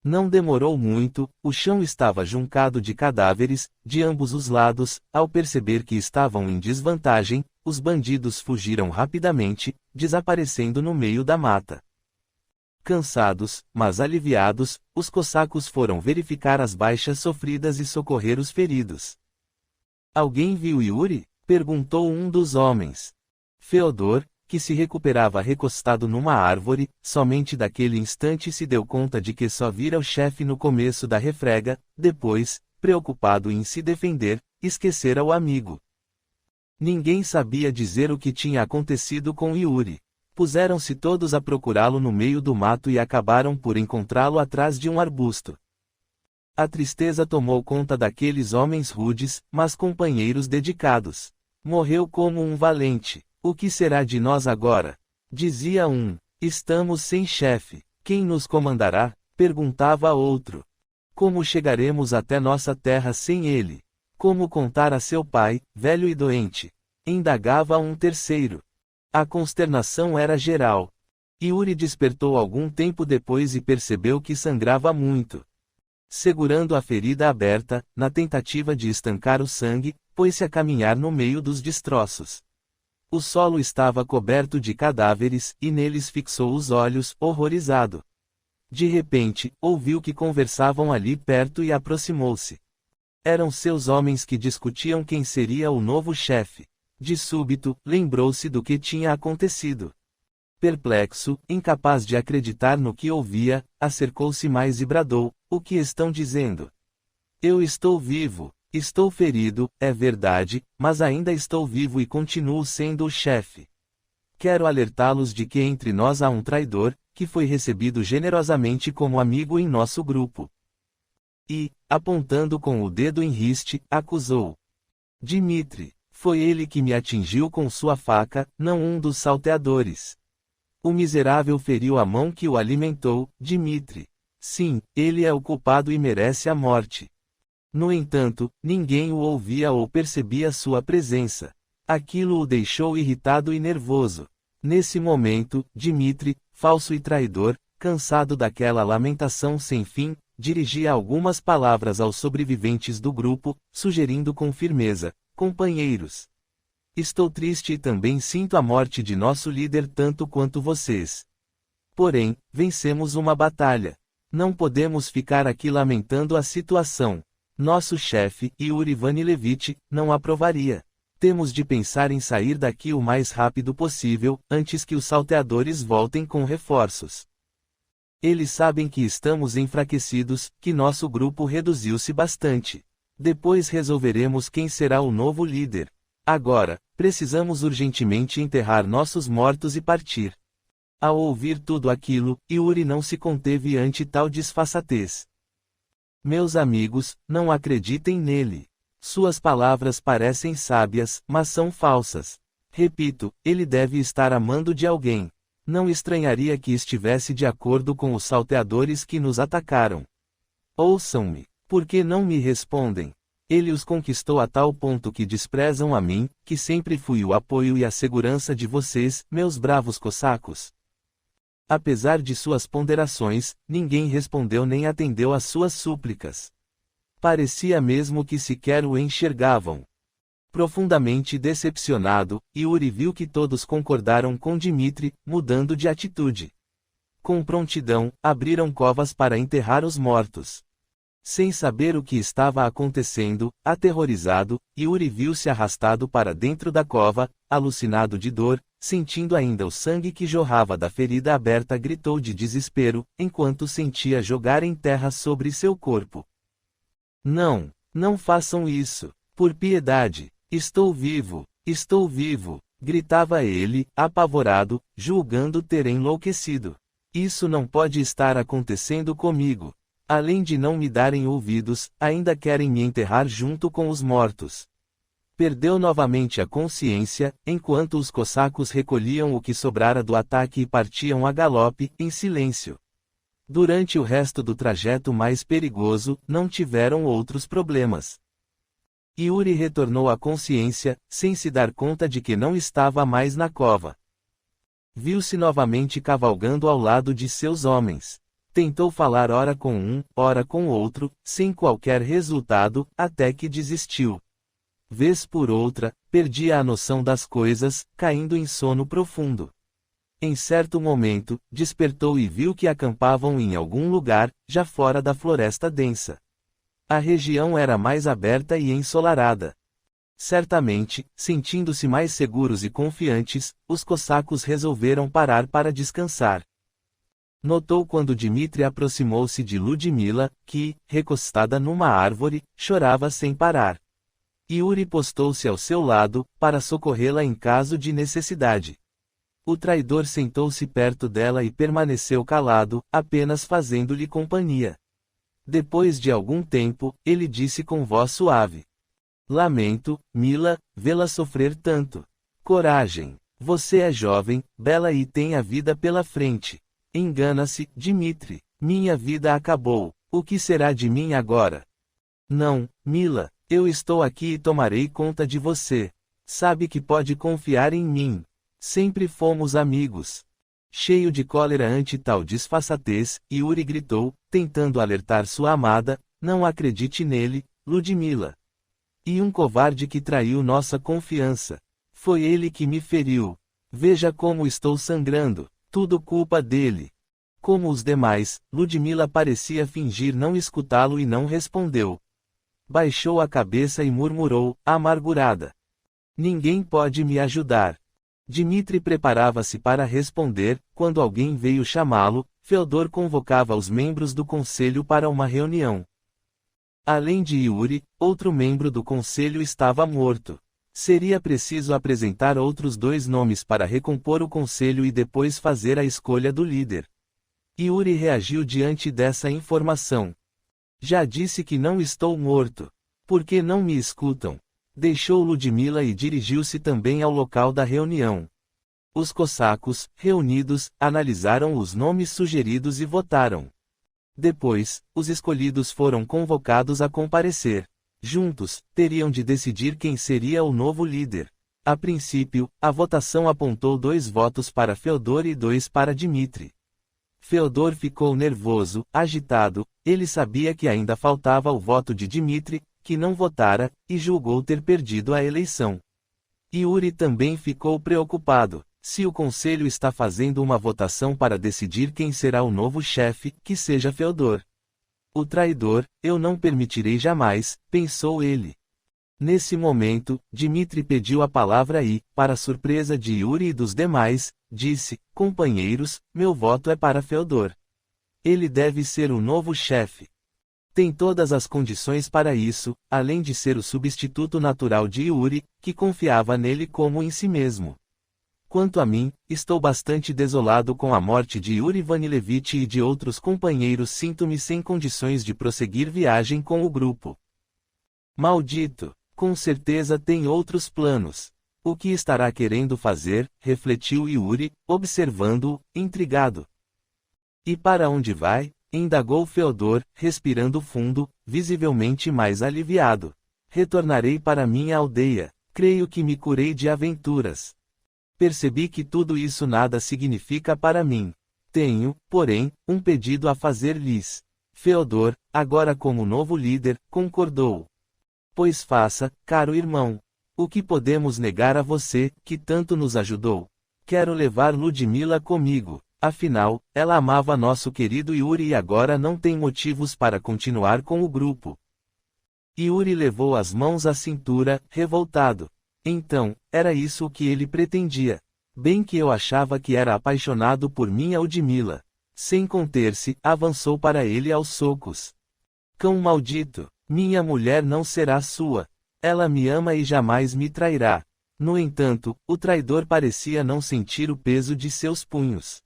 Não demorou muito, o chão estava juncado de cadáveres, de ambos os lados. Ao perceber que estavam em desvantagem, os bandidos fugiram rapidamente, desaparecendo no meio da mata. Cansados, mas aliviados, os cossacos foram verificar as baixas sofridas e socorrer os feridos. Alguém viu Yuri? Perguntou um dos homens. Feodor, que se recuperava recostado numa árvore, somente daquele instante se deu conta de que só vira o chefe no começo da refrega, depois, preocupado em se defender, esquecera o amigo. Ninguém sabia dizer o que tinha acontecido com Yuri. Puseram-se todos a procurá-lo no meio do mato e acabaram por encontrá-lo atrás de um arbusto. A tristeza tomou conta daqueles homens rudes, mas companheiros dedicados. Morreu como um valente. O que será de nós agora? Dizia um. Estamos sem chefe. Quem nos comandará? Perguntava outro. Como chegaremos até nossa terra sem ele? Como contar a seu pai, velho e doente? Indagava um terceiro. A consternação era geral. Yuri despertou algum tempo depois e percebeu que sangrava muito. Segurando a ferida aberta, na tentativa de estancar o sangue, pôs-se a caminhar no meio dos destroços. O solo estava coberto de cadáveres, e neles fixou os olhos, horrorizado. De repente, ouviu que conversavam ali perto e aproximou-se. Eram seus homens que discutiam quem seria o novo chefe. De súbito, lembrou-se do que tinha acontecido. Perplexo, incapaz de acreditar no que ouvia, acercou-se mais e bradou: "O que estão dizendo? Eu estou vivo. Estou ferido, é verdade, mas ainda estou vivo e continuo sendo o chefe. Quero alertá-los de que entre nós há um traidor, que foi recebido generosamente como amigo em nosso grupo." E, apontando com o dedo em riste, acusou: "Dimitri, foi ele que me atingiu com sua faca, não um dos salteadores. O miserável feriu a mão que o alimentou, Dimitri. Sim, ele é o culpado e merece a morte." No entanto, ninguém o ouvia ou percebia sua presença. Aquilo o deixou irritado e nervoso. Nesse momento, Dimitri, falso e traidor, cansado daquela lamentação sem fim, dirigia algumas palavras aos sobreviventes do grupo, sugerindo com firmeza: "Companheiros, estou triste e também sinto a morte de nosso líder tanto quanto vocês. Porém, vencemos uma batalha. Não podemos ficar aqui lamentando a situação. Nosso chefe, Yuri Vanilevich, não aprovaria. Temos de pensar em sair daqui o mais rápido possível, antes que os salteadores voltem com reforços. Eles sabem que estamos enfraquecidos, que nosso grupo reduziu-se bastante. Depois resolveremos quem será o novo líder. Agora, precisamos urgentemente enterrar nossos mortos e partir." Ao ouvir tudo aquilo, Yuri não se conteve ante tal disfarçatez. "Meus amigos, não acreditem nele. Suas palavras parecem sábias, mas são falsas. Repito, ele deve estar amando de alguém. Não estranharia que estivesse de acordo com os salteadores que nos atacaram. Ouçam-me. Por que não me respondem? Ele os conquistou a tal ponto que desprezam a mim, que sempre fui o apoio e a segurança de vocês, meus bravos cossacos." Apesar de suas ponderações, ninguém respondeu nem atendeu às suas súplicas. Parecia mesmo que sequer o enxergavam. Profundamente decepcionado, Yuri viu que todos concordaram com Dimitri, mudando de atitude. Com prontidão, abriram covas para enterrar os mortos. Sem saber o que estava acontecendo, aterrorizado, Yuri viu-se arrastado para dentro da cova, alucinado de dor, sentindo ainda o sangue que jorrava da ferida aberta, gritou de desespero, enquanto sentia jogar em terra sobre seu corpo: "Não, não façam isso, por piedade, estou vivo, gritava ele, apavorado, julgando ter enlouquecido. Isso não pode estar acontecendo comigo. Além de não me darem ouvidos, ainda querem me enterrar junto com os mortos." Perdeu novamente a consciência, enquanto os cossacos recolhiam o que sobrara do ataque e partiam a galope, em silêncio. Durante o resto do trajeto mais perigoso, não tiveram outros problemas. Yuri retornou à consciência, sem se dar conta de que não estava mais na cova. Viu-se novamente cavalgando ao lado de seus homens. Tentou falar ora com um, ora com outro, sem qualquer resultado, até que desistiu. Vez por outra, perdia a noção das coisas, caindo em sono profundo. Em certo momento, despertou e viu que acampavam em algum lugar, já fora da floresta densa. A região era mais aberta e ensolarada. Certamente, sentindo-se mais seguros e confiantes, os cossacos resolveram parar para descansar. Notou quando Dimitri aproximou-se de Ludmila, que, recostada numa árvore, chorava sem parar. Yuri postou-se ao seu lado, para socorrê-la em caso de necessidade. O traidor sentou-se perto dela e permaneceu calado, apenas fazendo-lhe companhia. Depois de algum tempo, ele disse com voz suave: "Lamento, Mila, vê-la sofrer tanto. Coragem. Você é jovem, bela e tem a vida pela frente. Engana-se, Dimitri. Minha vida acabou. O que será de mim agora?" "Não, Mila. Eu estou aqui e tomarei conta de você. Sabe que pode confiar em mim. Sempre fomos amigos." Cheio de cólera ante tal disfarçatez, Yuri gritou, tentando alertar sua amada: "Não acredite nele, Ludmila. E um covarde que traiu nossa confiança. Foi ele que me feriu. Veja como estou sangrando. Tudo culpa dele." Como os demais, Ludmila parecia fingir não escutá-lo e não respondeu. Baixou a cabeça e murmurou, amargurada. Ninguém pode me ajudar. Dmitri preparava-se para responder, quando alguém veio chamá-lo. Feodor convocava os membros do conselho para uma reunião. Além de Yuri, outro membro do conselho estava morto. Seria preciso apresentar outros 2 nomes para recompor o conselho e depois fazer a escolha do líder. Yuri reagiu diante dessa informação. Já disse que não estou morto. Por que não me escutam? Deixou Ludmila e dirigiu-se também ao local da reunião. Os cossacos, reunidos, analisaram os nomes sugeridos e votaram. Depois, os escolhidos foram convocados a comparecer. Juntos, teriam de decidir quem seria o novo líder. A princípio, a votação apontou 2 votos para Feodor e 2 para Dmitri. Feodor ficou nervoso, agitado, ele sabia que ainda faltava o voto de Dmitri, que não votara, e julgou ter perdido a eleição. Yuri também ficou preocupado. Se o conselho está fazendo uma votação para decidir quem será o novo chefe, que seja Feodor. O traidor, eu não permitirei jamais, pensou ele. Nesse momento, Dmitri pediu a palavra e, para surpresa de Yuri e dos demais, disse, companheiros, meu voto é para Feodor. Ele deve ser o novo chefe. Tem todas as condições para isso, além de ser o substituto natural de Yuri, que confiava nele como em si mesmo. Quanto a mim, estou bastante desolado com a morte de Yuri Vanilevich e de outros companheiros. Sinto-me sem condições de prosseguir viagem com o grupo. Maldito! Com certeza tem outros planos. O que estará querendo fazer? Refletiu Yuri, observando-o, intrigado. E para onde vai? Indagou Feodor, respirando fundo, visivelmente mais aliviado. Retornarei para minha aldeia. Creio que me curei de aventuras. Percebi que tudo isso nada significa para mim. Tenho, porém, um pedido a fazer-lhes. Feodor, agora como novo líder, concordou. Pois faça, caro irmão. O que podemos negar a você, que tanto nos ajudou? Quero levar Ludmila comigo. Afinal, ela amava nosso querido Yuri e agora não tem motivos para continuar com o grupo. Yuri levou as mãos à cintura, revoltado. Então, era isso o que ele pretendia. Bem que eu achava que era apaixonado por minha Ludmila. Sem conter-se, avançou para ele aos socos. Cão maldito, minha mulher não será sua. Ela me ama e jamais me trairá. No entanto, o traidor parecia não sentir o peso de seus punhos.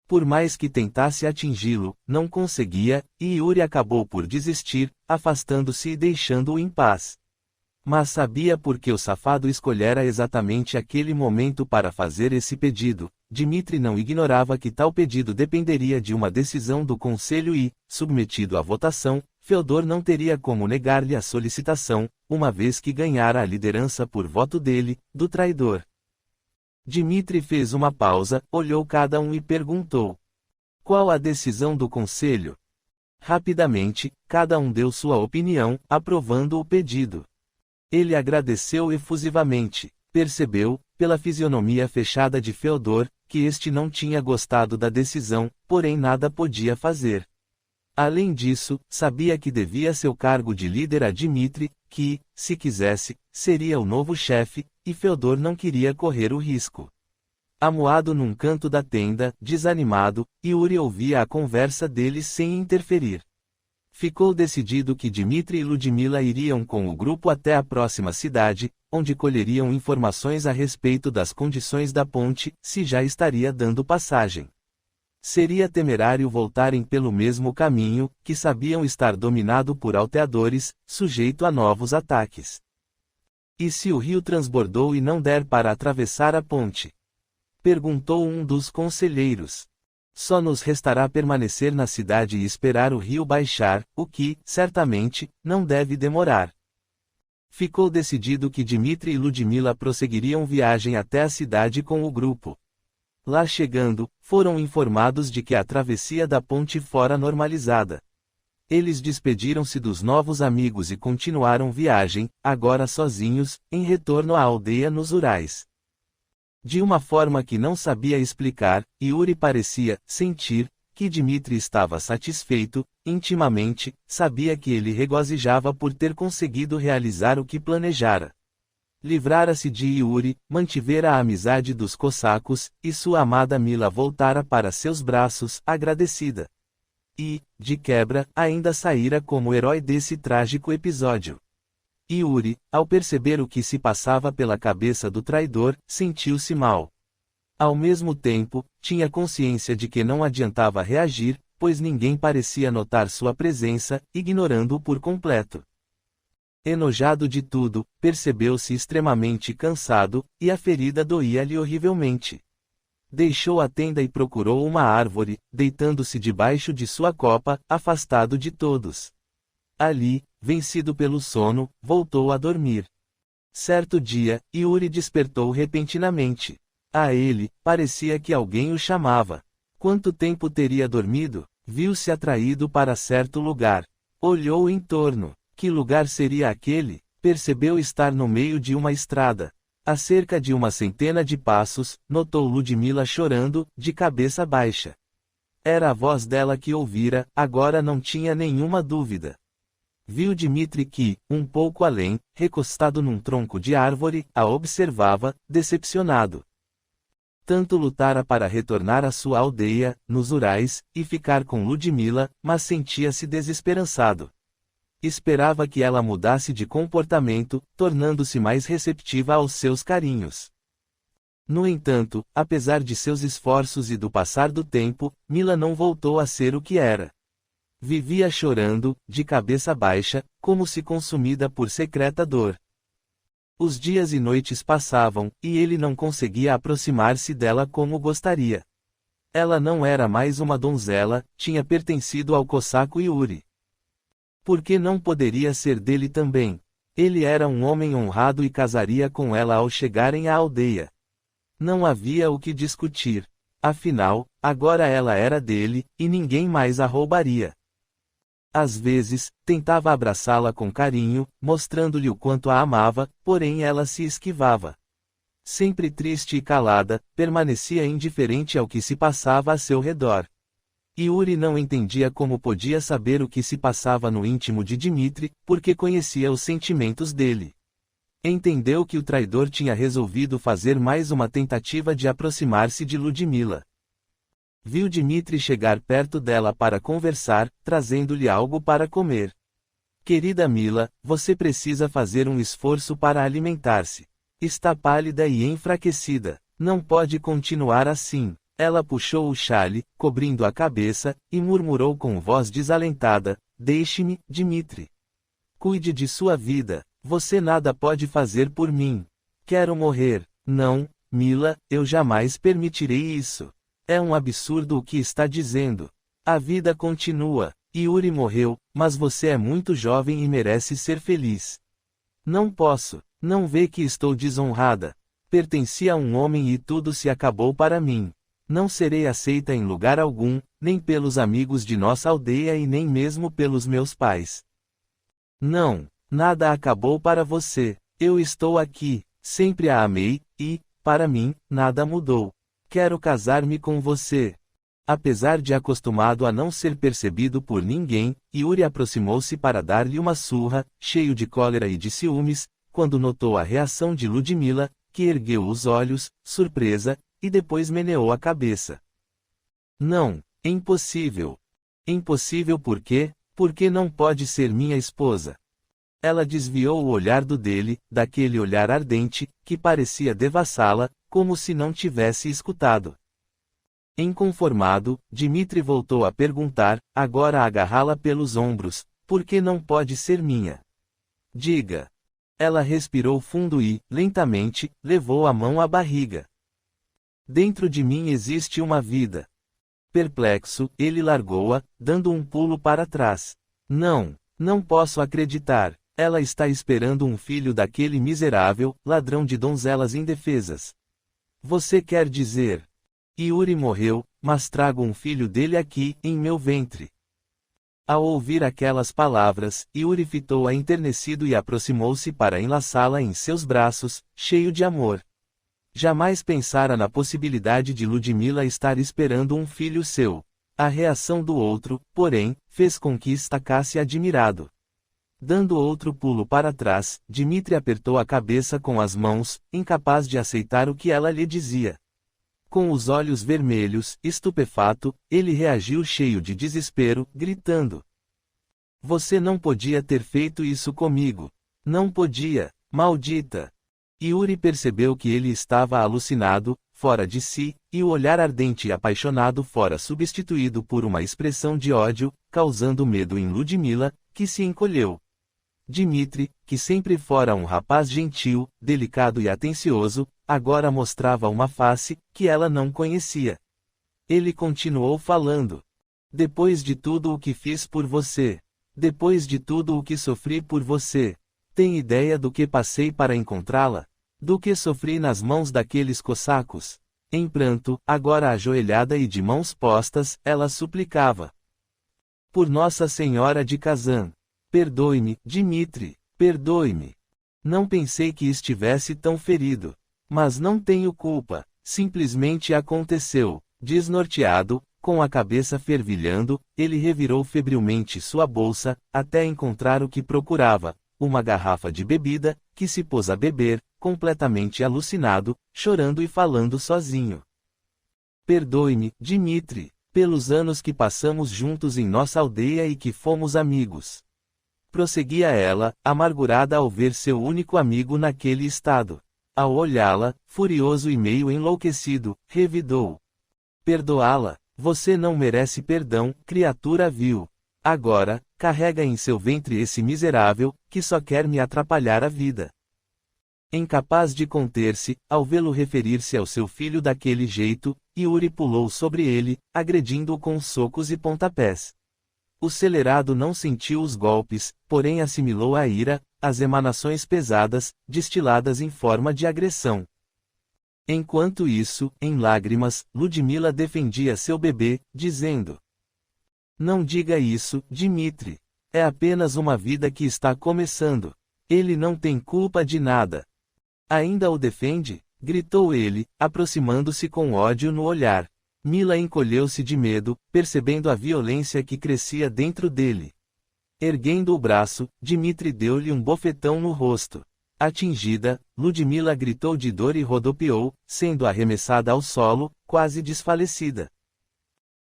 Por mais que tentasse atingi-lo, não conseguia, e Yuri acabou por desistir, afastando-se e deixando-o em paz. Mas sabia por que o safado escolhera exatamente aquele momento para fazer esse pedido. Dmitri não ignorava que tal pedido dependeria de uma decisão do conselho e, submetido à votação, Feodor não teria como negar-lhe a solicitação, uma vez que ganhara a liderança por voto dele, do traidor. Dmitri fez uma pausa, olhou cada um e perguntou: qual a decisão do conselho? Rapidamente, cada um deu sua opinião, aprovando o pedido. Ele agradeceu efusivamente. Percebeu, pela fisionomia fechada de Feodor, que este não tinha gostado da decisão, porém nada podia fazer. Além disso, sabia que devia seu cargo de líder a Dmitri, que, se quisesse, seria o novo chefe, e Feodor não queria correr o risco. Amuado num canto da tenda, desanimado, Yuri ouvia a conversa deles sem interferir. Ficou decidido que Dmitri e Ludmila iriam com o grupo até a próxima cidade, onde colheriam informações a respeito das condições da ponte, se já estaria dando passagem. Seria temerário voltarem pelo mesmo caminho, que sabiam estar dominado por alteadores, sujeito a novos ataques. E se o rio transbordou e não der para atravessar a ponte? Perguntou um dos conselheiros. Só nos restará permanecer na cidade e esperar o rio baixar, o que, certamente, não deve demorar. Ficou decidido que Dmitri e Ludmila prosseguiriam viagem até a cidade com o grupo. Lá chegando, foram informados de que a travessia da ponte fora normalizada. Eles despediram-se dos novos amigos e continuaram viagem, agora sozinhos, em retorno à aldeia nos Urais. De uma forma que não sabia explicar, Yuri parecia sentir que Dmitri estava satisfeito, intimamente, sabia que ele regozijava por ter conseguido realizar o que planejara. Livrara-se de Yuri, mantivera a amizade dos cossacos, e sua amada Mila voltara para seus braços, agradecida. E, de quebra, ainda saíra como herói desse trágico episódio. Yuri, ao perceber o que se passava pela cabeça do traidor, sentiu-se mal. Ao mesmo tempo, tinha consciência de que não adiantava reagir, pois ninguém parecia notar sua presença, ignorando-o por completo. Enojado de tudo, percebeu-se extremamente cansado, e a ferida doía-lhe horrivelmente. Deixou a tenda e procurou uma árvore, deitando-se debaixo de sua copa, afastado de todos. Ali, vencido pelo sono, voltou a dormir. Certo dia, Yuri despertou repentinamente. A ele, parecia que alguém o chamava. Quanto tempo teria dormido? Viu-se atraído para certo lugar. Olhou em torno. Que lugar seria aquele? Percebeu estar no meio de uma estrada. A cerca de uma centena de passos, notou Ludmila chorando, de cabeça baixa. Era a voz dela que ouvira, agora não tinha nenhuma dúvida. Viu Dmitri que, um pouco além, recostado num tronco de árvore, a observava, decepcionado. Tanto lutara para retornar à sua aldeia, nos Urais, e ficar com Ludmila, mas sentia-se desesperançado. Esperava que ela mudasse de comportamento, tornando-se mais receptiva aos seus carinhos. No entanto, apesar de seus esforços e do passar do tempo, Mila não voltou a ser o que era. Vivia chorando, de cabeça baixa, como se consumida por secreta dor. Os dias e noites passavam, e ele não conseguia aproximar-se dela como gostaria. Ela não era mais uma donzela, tinha pertencido ao cossaco Yuri. Por que não poderia ser dele também? Ele era um homem honrado e casaria com ela ao chegarem à aldeia. Não havia o que discutir. Afinal, agora ela era dele, e ninguém mais a roubaria. Às vezes, tentava abraçá-la com carinho, mostrando-lhe o quanto a amava, porém ela se esquivava. Sempre triste e calada, permanecia indiferente ao que se passava a seu redor. Yuri não entendia como podia saber o que se passava no íntimo de Dmitri, porque conhecia os sentimentos dele. Entendeu que o traidor tinha resolvido fazer mais uma tentativa de aproximar-se de Ludmila. Viu Dmitri chegar perto dela para conversar, trazendo-lhe algo para comer. Querida Mila, você precisa fazer um esforço para alimentar-se. Está pálida e enfraquecida. Não pode continuar assim. Ela puxou o xale, cobrindo a cabeça, e murmurou com voz desalentada: Deixe-me, Dmitri. Cuide de sua vida. Você nada pode fazer por mim. Quero morrer. Não, Mila, eu jamais permitirei isso. É um absurdo o que está dizendo. A vida continua. Yuri morreu, mas você é muito jovem e merece ser feliz. Não posso. Não vê que estou desonrada. Pertenci a um homem e tudo se acabou para mim. Não serei aceita em lugar algum, nem pelos amigos de nossa aldeia e nem mesmo pelos meus pais. Não, nada acabou para você. Eu estou aqui, sempre a amei, e, para mim, nada mudou. Quero casar-me com você. Apesar de acostumado a não ser percebido por ninguém, Yuri aproximou-se para dar-lhe uma surra, cheio de cólera e de ciúmes, quando notou a reação de Ludmila, que ergueu os olhos, surpresa, e depois meneou a cabeça. Não, é impossível. Impossível por quê? Porque não pode ser minha esposa. Ela desviou o olhar do dele, daquele olhar ardente, que parecia devassá-la, como se não tivesse escutado. Inconformado, Dmitri voltou a perguntar, agora a agarrá-la pelos ombros: por que não pode ser minha? Diga. Ela respirou fundo e, lentamente, levou a mão à barriga. Dentro de mim existe uma vida. Perplexo, ele largou-a, dando um pulo para trás. Não, não posso acreditar. Ela está esperando um filho daquele miserável, ladrão de donzelas indefesas. Você quer dizer? Yuri morreu, mas trago um filho dele aqui, em meu ventre. Ao ouvir aquelas palavras, Yuri fitou-a enternecido e aproximou-se para enlaçá-la em seus braços, cheio de amor. Jamais pensara na possibilidade de Ludmila estar esperando um filho seu. A reação do outro, porém, fez com que estacasse admirado. Dando outro pulo para trás, Dmitri apertou a cabeça com as mãos, incapaz de aceitar o que ela lhe dizia. Com os olhos vermelhos, estupefato, ele reagiu cheio de desespero, gritando: "Você não podia ter feito isso comigo. Não podia, maldita!" Yuri percebeu que ele estava alucinado, fora de si, e o olhar ardente e apaixonado fora substituído por uma expressão de ódio, causando medo em Ludmila, que se encolheu. Dmitri, que sempre fora um rapaz gentil, delicado e atencioso, agora mostrava uma face que ela não conhecia. Ele continuou falando: "Depois de tudo o que fiz por você, depois de tudo o que sofri por você, tem ideia do que passei para encontrá-la? Do que sofri nas mãos daqueles cossacos?" Em pranto, agora ajoelhada e de mãos postas, ela suplicava: "Por Nossa Senhora de Kazan, perdoe-me, Dmitri, perdoe-me. Não pensei que estivesse tão ferido. Mas não tenho culpa, simplesmente aconteceu." Desnorteado, com a cabeça fervilhando, ele revirou febrilmente sua bolsa, até encontrar o que procurava, uma garrafa de bebida, que se pôs a beber, completamente alucinado, chorando e falando sozinho. "Perdoe-me, Dmitri, pelos anos que passamos juntos em nossa aldeia e que fomos amigos." Prosseguia ela, amargurada ao ver seu único amigo naquele estado. Ao olhá-la, furioso e meio enlouquecido, revidou: "Perdoá-la? Você não merece perdão, criatura vil. Agora, carrega em seu ventre esse miserável, que só quer me atrapalhar a vida." Incapaz de conter-se, ao vê-lo referir-se ao seu filho daquele jeito, Yuri pulou sobre ele, agredindo-o com socos e pontapés. O celerado não sentiu os golpes, porém assimilou a ira, as emanações pesadas, destiladas em forma de agressão. Enquanto isso, em lágrimas, Ludmila defendia seu bebê, dizendo: "Não diga isso, Dmitri. É apenas uma vida que está começando. Ele não tem culpa de nada." "Ainda o defende?" gritou ele, aproximando-se com ódio no olhar. Mila encolheu-se de medo, percebendo a violência que crescia dentro dele. Erguendo o braço, Dmitri deu-lhe um bofetão no rosto. Atingida, Ludmila gritou de dor e rodopiou, sendo arremessada ao solo, quase desfalecida.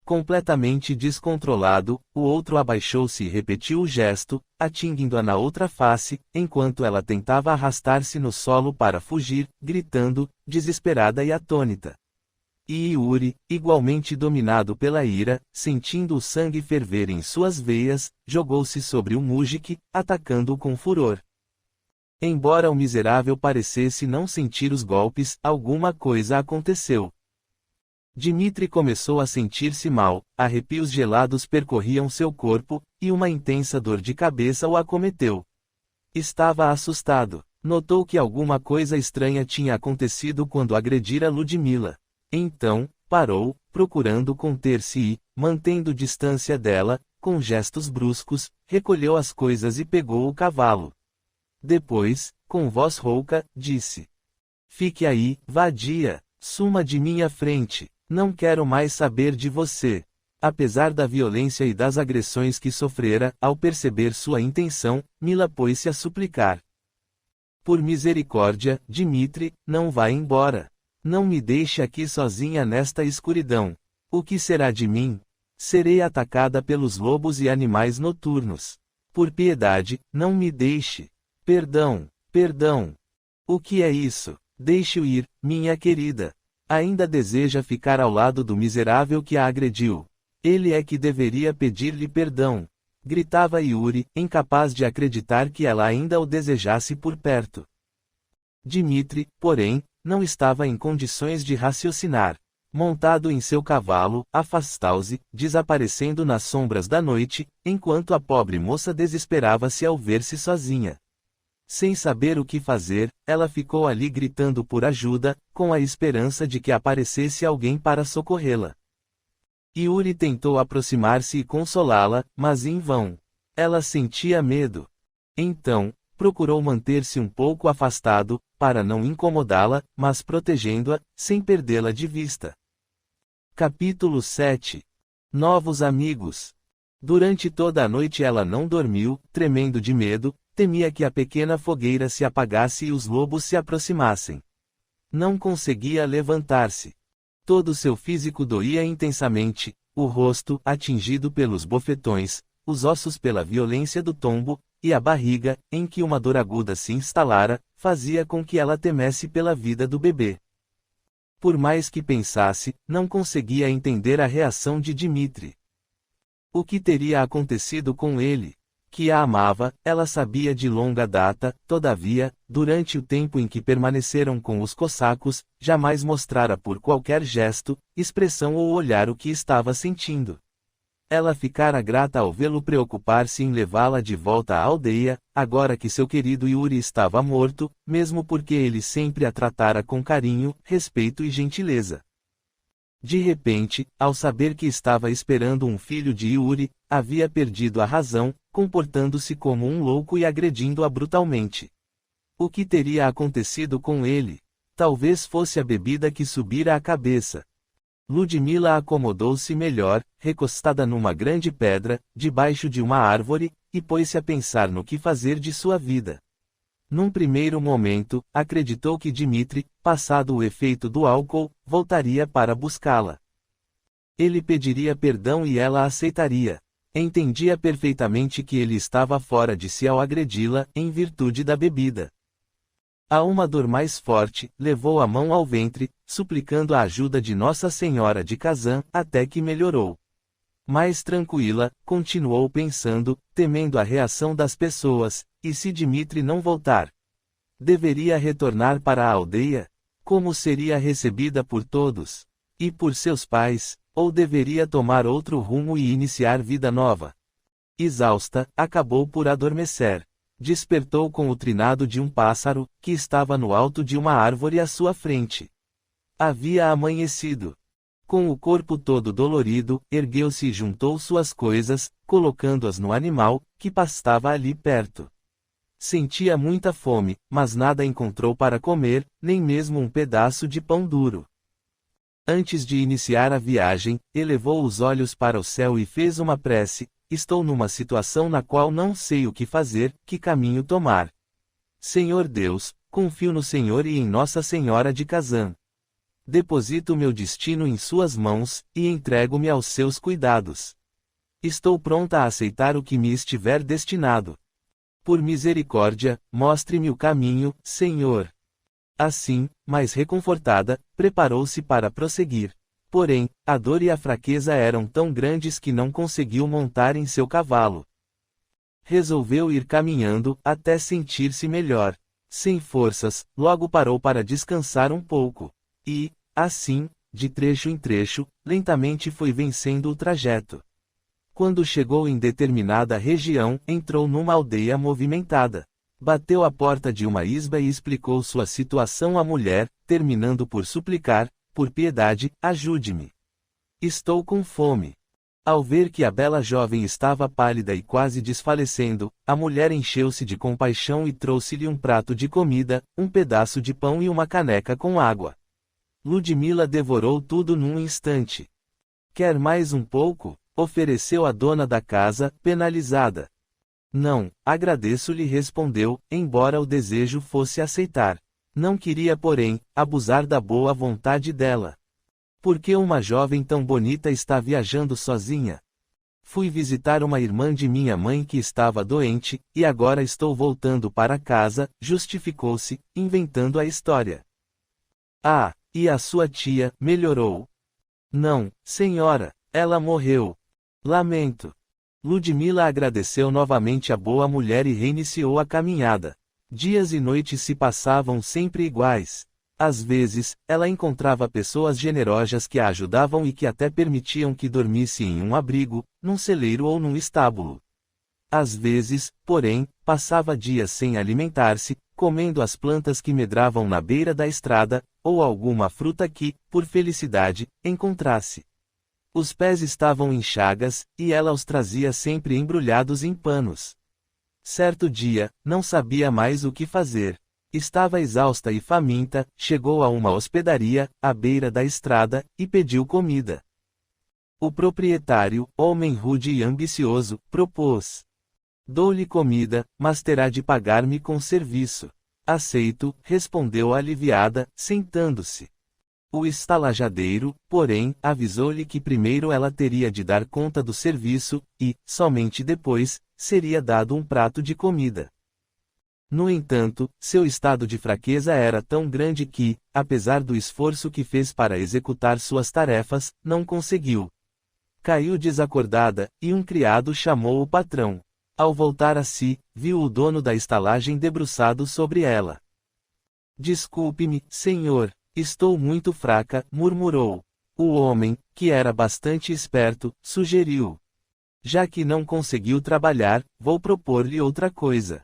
Completamente descontrolado, o outro abaixou-se e repetiu o gesto, atingindo-a na outra face, enquanto ela tentava arrastar-se no solo para fugir, gritando, desesperada e atônita. E Yuri, igualmente dominado pela ira, sentindo o sangue ferver em suas veias, jogou-se sobre o Mujik, atacando-o com furor. Embora o miserável parecesse não sentir os golpes, alguma coisa aconteceu. Dmitri começou a sentir-se mal, arrepios gelados percorriam seu corpo, e uma intensa dor de cabeça o acometeu. Estava assustado. Notou que alguma coisa estranha tinha acontecido quando agredira Ludmila. Então, parou, procurando conter-se e, mantendo distância dela, com gestos bruscos, recolheu as coisas e pegou o cavalo. Depois, com voz rouca, disse: "Fique aí, vadia, suma de minha frente, não quero mais saber de você." Apesar da violência e das agressões que sofrera, ao perceber sua intenção, Mila pôs-se a suplicar: "Por misericórdia, Dmitri, não vá embora. Não me deixe aqui sozinha nesta escuridão. O que será de mim? Serei atacada pelos lobos e animais noturnos. Por piedade, não me deixe. Perdão, perdão." "O que é isso? Deixe-o ir, minha querida. Ainda deseja ficar ao lado do miserável que a agrediu. Ele é que deveria pedir-lhe perdão." Gritava Yuri, incapaz de acreditar que ela ainda o desejasse por perto. Dmitri, porém, não estava em condições de raciocinar. Montado em seu cavalo, afastou-se, desaparecendo nas sombras da noite, enquanto a pobre moça desesperava-se ao ver-se sozinha. Sem saber o que fazer, ela ficou ali gritando por ajuda, com a esperança de que aparecesse alguém para socorrê-la. Yuri tentou aproximar-se e consolá-la, mas em vão. Ela sentia medo. Então, procurou manter-se um pouco afastado, para não incomodá-la, mas protegendo-a, sem perdê-la de vista. Capítulo 7. Novos amigos. Durante toda a noite ela não dormiu, tremendo de medo, temia que a pequena fogueira se apagasse e os lobos se aproximassem. Não conseguia levantar-se. Todo seu físico doía intensamente, o rosto, atingido pelos bofetões, os ossos pela violência do tombo, e a barriga, em que uma dor aguda se instalara, fazia com que ela temesse pela vida do bebê. Por mais que pensasse, não conseguia entender a reação de Dmitri. O que teria acontecido com ele? Que a amava, ela sabia de longa data, todavia, durante o tempo em que permaneceram com os cossacos, jamais mostrara por qualquer gesto, expressão ou olhar o que estava sentindo. Ela ficara grata ao vê-lo preocupar-se em levá-la de volta à aldeia, agora que seu querido Yuri estava morto, mesmo porque ele sempre a tratara com carinho, respeito e gentileza. De repente, ao saber que estava esperando um filho de Yuri, havia perdido a razão, comportando-se como um louco e agredindo-a brutalmente. O que teria acontecido com ele? Talvez fosse a bebida que subira à cabeça. Ludmila acomodou-se melhor, recostada numa grande pedra, debaixo de uma árvore, e pôs-se a pensar no que fazer de sua vida. Num primeiro momento, acreditou que Dmitri, passado o efeito do álcool, voltaria para buscá-la. Ele pediria perdão e ela aceitaria. Entendia perfeitamente que ele estava fora de si ao agredi-la, em virtude da bebida. A uma dor mais forte, levou a mão ao ventre, suplicando a ajuda de Nossa Senhora de Kazan, até que melhorou. Mais tranquila, continuou pensando, temendo a reação das pessoas, e se Dmitri não voltar? Deveria retornar para a aldeia? Como seria recebida por todos? E por seus pais? Ou deveria tomar outro rumo e iniciar vida nova? Exausta, acabou por adormecer. Despertou com o trinado de um pássaro, que estava no alto de uma árvore à sua frente. Havia amanhecido. Com o corpo todo dolorido, ergueu-se e juntou suas coisas, colocando-as no animal, que pastava ali perto. Sentia muita fome, mas nada encontrou para comer, nem mesmo um pedaço de pão duro. Antes de iniciar a viagem, elevou os olhos para o céu e fez uma prece: estou numa situação na qual não sei o que fazer, que caminho tomar. Senhor Deus, confio no Senhor e em Nossa Senhora de Kazan. Deposito meu destino em suas mãos, e entrego-me aos seus cuidados. Estou pronta a aceitar o que me estiver destinado. Por misericórdia, mostre-me o caminho, Senhor. Assim, mais reconfortada, preparou-se para prosseguir. Porém, a dor e a fraqueza eram tão grandes que não conseguiu montar em seu cavalo. Resolveu ir caminhando, até sentir-se melhor. Sem forças, logo parou para descansar um pouco. E, assim, de trecho em trecho, lentamente foi vencendo o trajeto. Quando chegou em determinada região, entrou numa aldeia movimentada. Bateu à porta de uma isba e explicou sua situação à mulher, terminando por suplicar: por piedade, ajude-me. Estou com fome. Ao ver que a bela jovem estava pálida e quase desfalecendo, a mulher encheu-se de compaixão e trouxe-lhe um prato de comida, um pedaço de pão e uma caneca com água. Ludmila devorou tudo num instante. Quer mais um pouco? Ofereceu a dona da casa, penalizada. Não, agradeço-lhe, respondeu, embora o desejo fosse aceitar. Não queria, porém, abusar da boa vontade dela. Por que uma jovem tão bonita está viajando sozinha? Fui visitar uma irmã de minha mãe que estava doente, e agora estou voltando para casa, justificou-se, inventando a história. Ah, e a sua tia, melhorou? Não, senhora, ela morreu. Lamento. Ludmila agradeceu novamente a boa mulher e reiniciou a caminhada. Dias e noites se passavam sempre iguais. Às vezes, ela encontrava pessoas generosas que a ajudavam e que até permitiam que dormisse em um abrigo, num celeiro ou num estábulo. Às vezes, porém, passava dias sem alimentar-se, comendo as plantas que medravam na beira da estrada, ou alguma fruta que, por felicidade, encontrasse. Os pés estavam em chagas, e ela os trazia sempre embrulhados em panos. Certo dia, não sabia mais o que fazer. Estava exausta e faminta, chegou a uma hospedaria, à beira da estrada, e pediu comida. O proprietário, homem rude e ambicioso, propôs: dou-lhe comida, mas terá de pagar-me com serviço. Aceito, respondeu a aliviada, sentando-se. O estalajadeiro, porém, avisou-lhe que primeiro ela teria de dar conta do serviço, e, somente depois, seria dado um prato de comida. No entanto, seu estado de fraqueza era tão grande que, apesar do esforço que fez para executar suas tarefas, não conseguiu. Caiu desacordada, e um criado chamou o patrão. Ao voltar a si, viu o dono da estalagem debruçado sobre ela. Desculpe-me, senhor, estou muito fraca, murmurou. O homem, que era bastante esperto, sugeriu: já que não conseguiu trabalhar, vou propor-lhe outra coisa.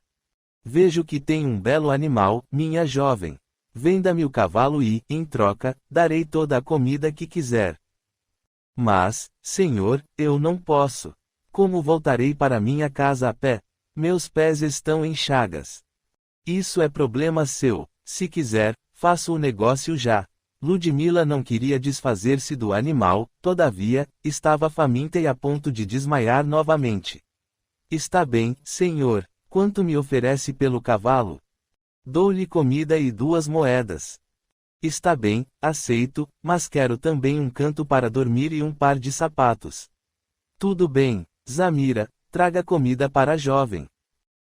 Vejo que tem um belo animal, minha jovem. Venda-me o cavalo e, em troca, darei toda a comida que quiser. Mas, senhor, eu não posso. Como voltarei para minha casa a pé? Meus pés estão em chagas. Isso é problema seu. Se quiser, faço o negócio já. Ludmila não queria desfazer-se do animal, todavia, estava faminta e a ponto de desmaiar novamente. Está bem, senhor. Quanto me oferece pelo cavalo? Dou-lhe comida e 2 moedas. Está bem, aceito, mas quero também um canto para dormir e um par de sapatos. Tudo bem, Zamira, traga comida para a jovem.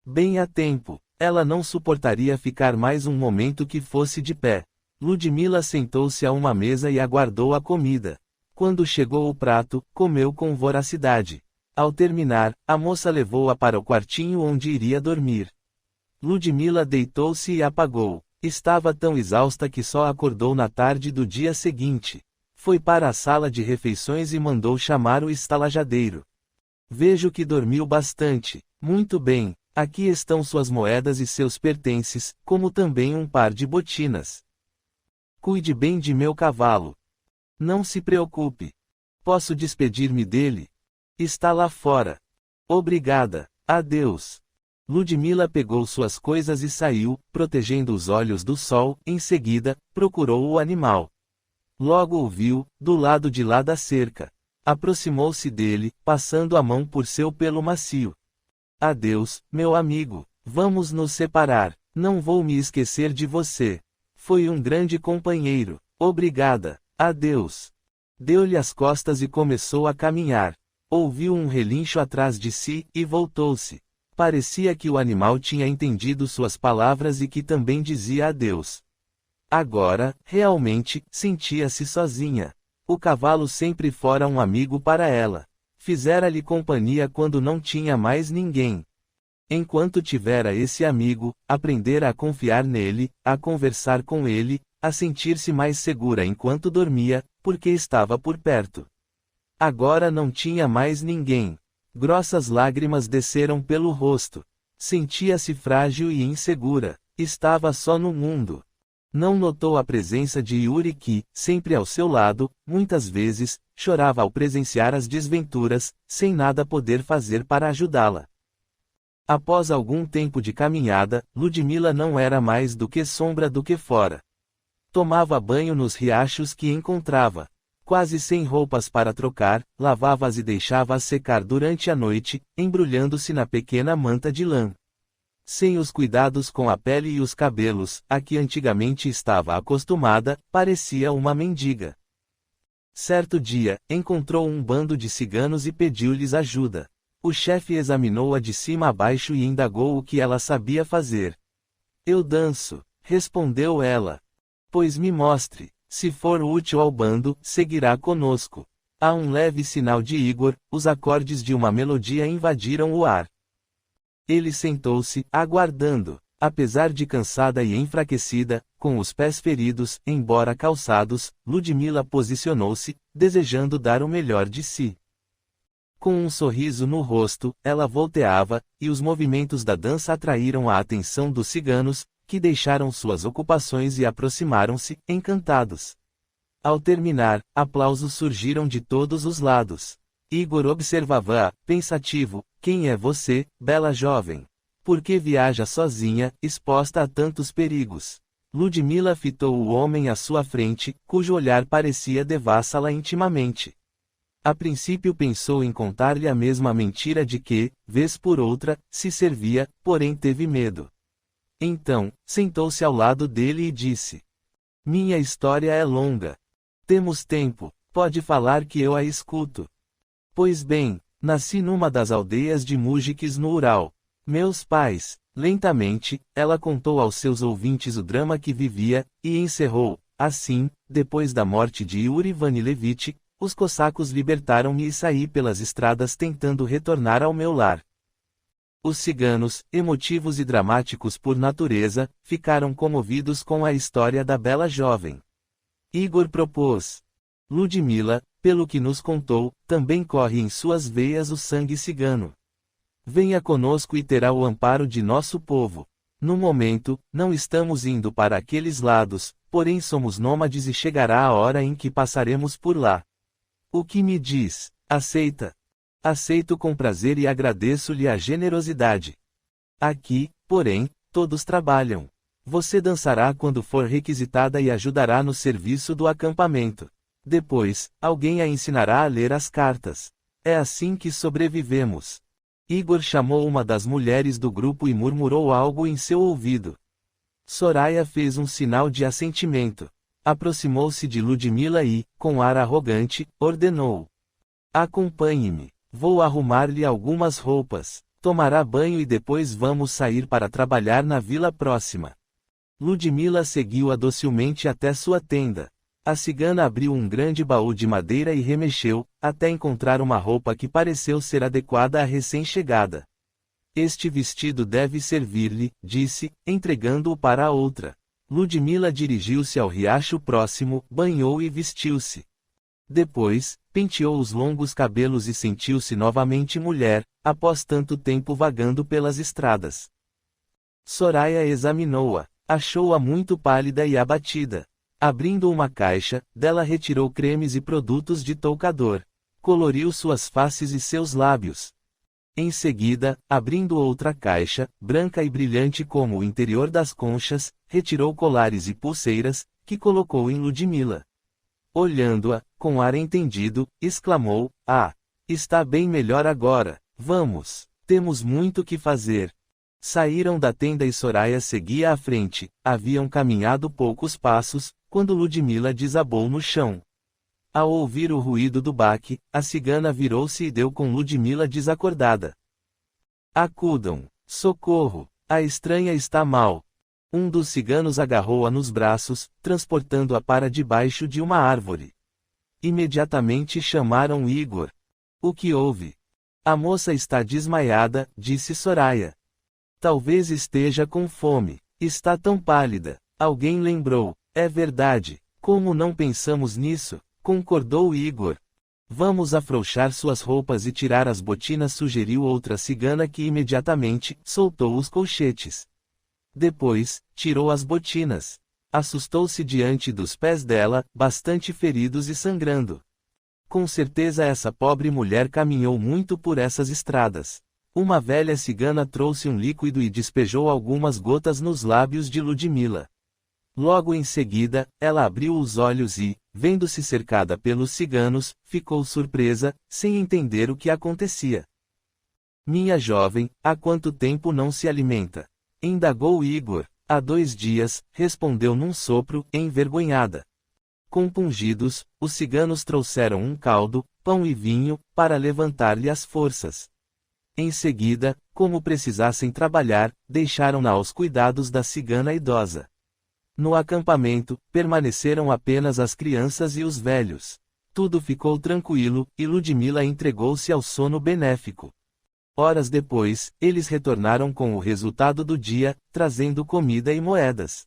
Bem a tempo. Ela não suportaria ficar mais um momento que fosse de pé. Ludmila sentou-se a uma mesa e aguardou a comida. Quando chegou o prato, comeu com voracidade. Ao terminar, a moça levou-a para o quartinho onde iria dormir. Ludmila deitou-se e apagou. Estava tão exausta que só acordou na tarde do dia seguinte. Foi para a sala de refeições e mandou chamar o estalajadeiro. Vejo que dormiu bastante. Muito bem, aqui estão suas moedas e seus pertences, como também um par de botinas. Cuide bem de meu cavalo. Não se preocupe. Posso despedir-me dele? Está lá fora. Obrigada. Adeus. Ludmila pegou suas coisas e saiu, protegendo os olhos do sol. Em seguida, procurou o animal. Logo o viu, do lado de lá da cerca. Aproximou-se dele, passando a mão por seu pelo macio. Adeus, meu amigo. Vamos nos separar. Não vou me esquecer de você. Foi um grande companheiro. Obrigada. Adeus. Deu-lhe as costas e começou a caminhar. Ouviu um relincho atrás de si, e voltou-se. Parecia que o animal tinha entendido suas palavras e que também dizia adeus. Agora, realmente, sentia-se sozinha. O cavalo sempre fora um amigo para ela. Fizera-lhe companhia quando não tinha mais ninguém. Enquanto tivera esse amigo, aprendera a confiar nele, a conversar com ele, a sentir-se mais segura enquanto dormia, porque estava por perto. Agora não tinha mais ninguém. Grossas lágrimas desceram pelo rosto. Sentia-se frágil e insegura. Estava só no mundo. Não notou a presença de Yuri que, sempre ao seu lado, muitas vezes, chorava ao presenciar as desventuras, sem nada poder fazer para ajudá-la. Após algum tempo de caminhada, Ludmila não era mais do que sombra do que fora. Tomava banho nos riachos que encontrava. Quase sem roupas para trocar, lavava-as e deixava-as secar durante a noite, embrulhando-se na pequena manta de lã. Sem os cuidados com a pele e os cabelos, a que antigamente estava acostumada, parecia uma mendiga. Certo dia, encontrou um bando de ciganos e pediu-lhes ajuda. O chefe examinou-a de cima a baixo e indagou o que ela sabia fazer. Eu danço, respondeu ela. Pois me mostre. Se for útil ao bando, seguirá conosco. A um leve sinal de Igor, os acordes de uma melodia invadiram o ar. Ele sentou-se, aguardando. Apesar de cansada e enfraquecida, com os pés feridos, embora calçados, Ludmila posicionou-se, desejando dar o melhor de si. Com um sorriso no rosto, ela volteava, e os movimentos da dança atraíram a atenção dos ciganos, que deixaram suas ocupações e aproximaram-se, encantados. Ao terminar, aplausos surgiram de todos os lados. Igor observava-a, pensativo. Quem é você, bela jovem? Por que viaja sozinha, exposta a tantos perigos? Ludmila fitou o homem à sua frente, cujo olhar parecia devassá-la intimamente. A princípio pensou em contar-lhe a mesma mentira de que, vez por outra, se servia, porém teve medo. Então, sentou-se ao lado dele e disse: Minha história é longa. Temos tempo, pode falar que eu a escuto. Pois bem, nasci numa das aldeias de Mujiques no Ural. Meus pais, lentamente, ela contou aos seus ouvintes o drama que vivia, e encerrou: assim, depois da morte de Yuri Vanilevich, os cossacos libertaram-me e saí pelas estradas tentando retornar ao meu lar. Os ciganos, emotivos e dramáticos por natureza, ficaram comovidos com a história da bela jovem. Igor propôs. Ludmila, pelo que nos contou, também corre em suas veias o sangue cigano. Venha conosco e terá o amparo de nosso povo. No momento, não estamos indo para aqueles lados, porém somos nômades e chegará a hora em que passaremos por lá. O que me diz? Aceita? Aceito com prazer e agradeço-lhe a generosidade. Aqui, porém, todos trabalham. Você dançará quando for requisitada e ajudará no serviço do acampamento. Depois, alguém a ensinará a ler as cartas. É assim que sobrevivemos. Igor chamou uma das mulheres do grupo e murmurou algo em seu ouvido. Soraya fez um sinal de assentimento. Aproximou-se de Ludmila e, com ar arrogante, ordenou: Acompanhe-me. Vou arrumar-lhe algumas roupas. Tomará banho e depois vamos sair para trabalhar na vila próxima. Ludmila seguiu-a docilmente até sua tenda. A cigana abriu um grande baú de madeira e remexeu, até encontrar uma roupa que pareceu ser adequada à recém-chegada. Este vestido deve servir-lhe, disse, entregando-o para a outra. Ludmila dirigiu-se ao riacho próximo, banhou e vestiu-se. Depois, penteou os longos cabelos e sentiu-se novamente mulher, após tanto tempo vagando pelas estradas. Soraya examinou-a. Achou-a muito pálida e abatida. Abrindo uma caixa, dela retirou cremes e produtos de toucador. Coloriu suas faces e seus lábios. Em seguida, abrindo outra caixa, branca e brilhante como o interior das conchas, retirou colares e pulseiras, que colocou em Ludmila. Olhando-a, com ar entendido, exclamou: Ah! Está bem melhor agora. Vamos! Temos muito que fazer. Saíram da tenda e Soraya seguia à frente. Haviam caminhado poucos passos, quando Ludmila desabou no chão. Ao ouvir o ruído do baque, a cigana virou-se e deu com Ludmila desacordada. Acudam! Socorro! A estranha está mal! Um dos ciganos agarrou-a nos braços, transportando-a para debaixo de uma árvore. Imediatamente chamaram Igor. O que houve? A moça está desmaiada, disse Soraya. Talvez esteja com fome. Está tão pálida. Alguém lembrou. É verdade. Como não pensamos nisso? Concordou Igor. Vamos afrouxar suas roupas e tirar as botinas, sugeriu outra cigana que imediatamente soltou os colchetes. Depois, tirou as botinas. Assustou-se diante dos pés dela, bastante feridos e sangrando. Com certeza essa pobre mulher caminhou muito por essas estradas. Uma velha cigana trouxe um líquido e despejou algumas gotas nos lábios de Ludmila. Logo em seguida, ela abriu os olhos e, vendo-se cercada pelos ciganos, ficou surpresa, sem entender o que acontecia. Minha jovem, há quanto tempo não se alimenta? Indagou Igor. Há 2 dias, respondeu num sopro, envergonhada. Compungidos, os ciganos trouxeram um caldo, pão e vinho, para levantar-lhe as forças. Em seguida, como precisassem trabalhar, deixaram-na aos cuidados da cigana idosa. No acampamento, permaneceram apenas as crianças e os velhos. Tudo ficou tranquilo, e Ludmila entregou-se ao sono benéfico. Horas depois, eles retornaram com o resultado do dia, trazendo comida e moedas.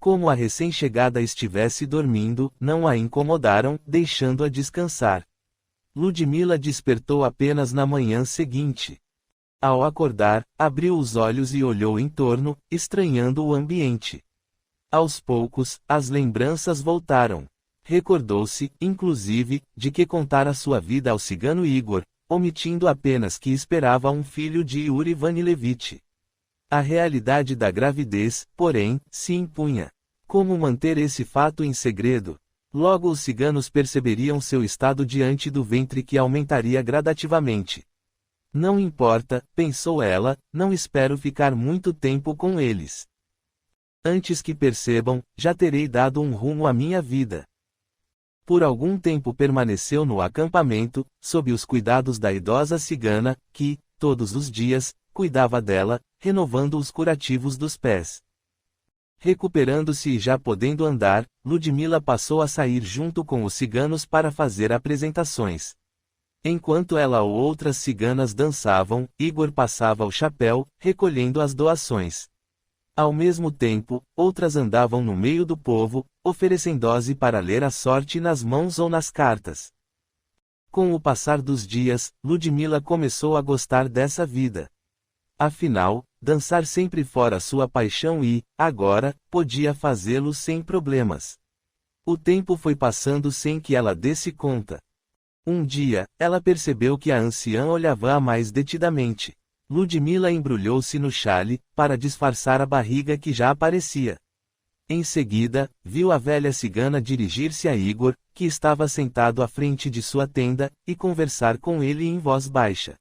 Como a recém-chegada estivesse dormindo, não a incomodaram, deixando-a descansar. Ludmila despertou apenas na manhã seguinte. Ao acordar, abriu os olhos e olhou em torno, estranhando o ambiente. Aos poucos, as lembranças voltaram. Recordou-se, inclusive, de que contara sua vida ao cigano Igor, omitindo apenas que esperava um filho de Yuri Vanilevich. A realidade da gravidez, porém, se impunha. Como manter esse fato em segredo? Logo os ciganos perceberiam seu estado diante do ventre que aumentaria gradativamente. Não importa, pensou ela, não espero ficar muito tempo com eles. Antes que percebam, já terei dado um rumo à minha vida. Por algum tempo permaneceu no acampamento, sob os cuidados da idosa cigana, que, todos os dias, cuidava dela, renovando os curativos dos pés. Recuperando-se e já podendo andar, Ludmila passou a sair junto com os ciganos para fazer apresentações. Enquanto ela ou outras ciganas dançavam, Igor passava o chapéu, recolhendo as doações. Ao mesmo tempo, outras andavam no meio do povo, oferecendo dose para ler a sorte nas mãos ou nas cartas. Com o passar dos dias, Ludmila começou a gostar dessa vida. Afinal, dançar sempre fora sua paixão e, agora, podia fazê-lo sem problemas. O tempo foi passando sem que ela desse conta. Um dia, ela percebeu que a anciã olhava-a mais detidamente. Ludmila embrulhou-se no chale, para disfarçar a barriga que já aparecia. Em seguida, viu a velha cigana dirigir-se a Igor, que estava sentado à frente de sua tenda, e conversar com ele em voz baixa.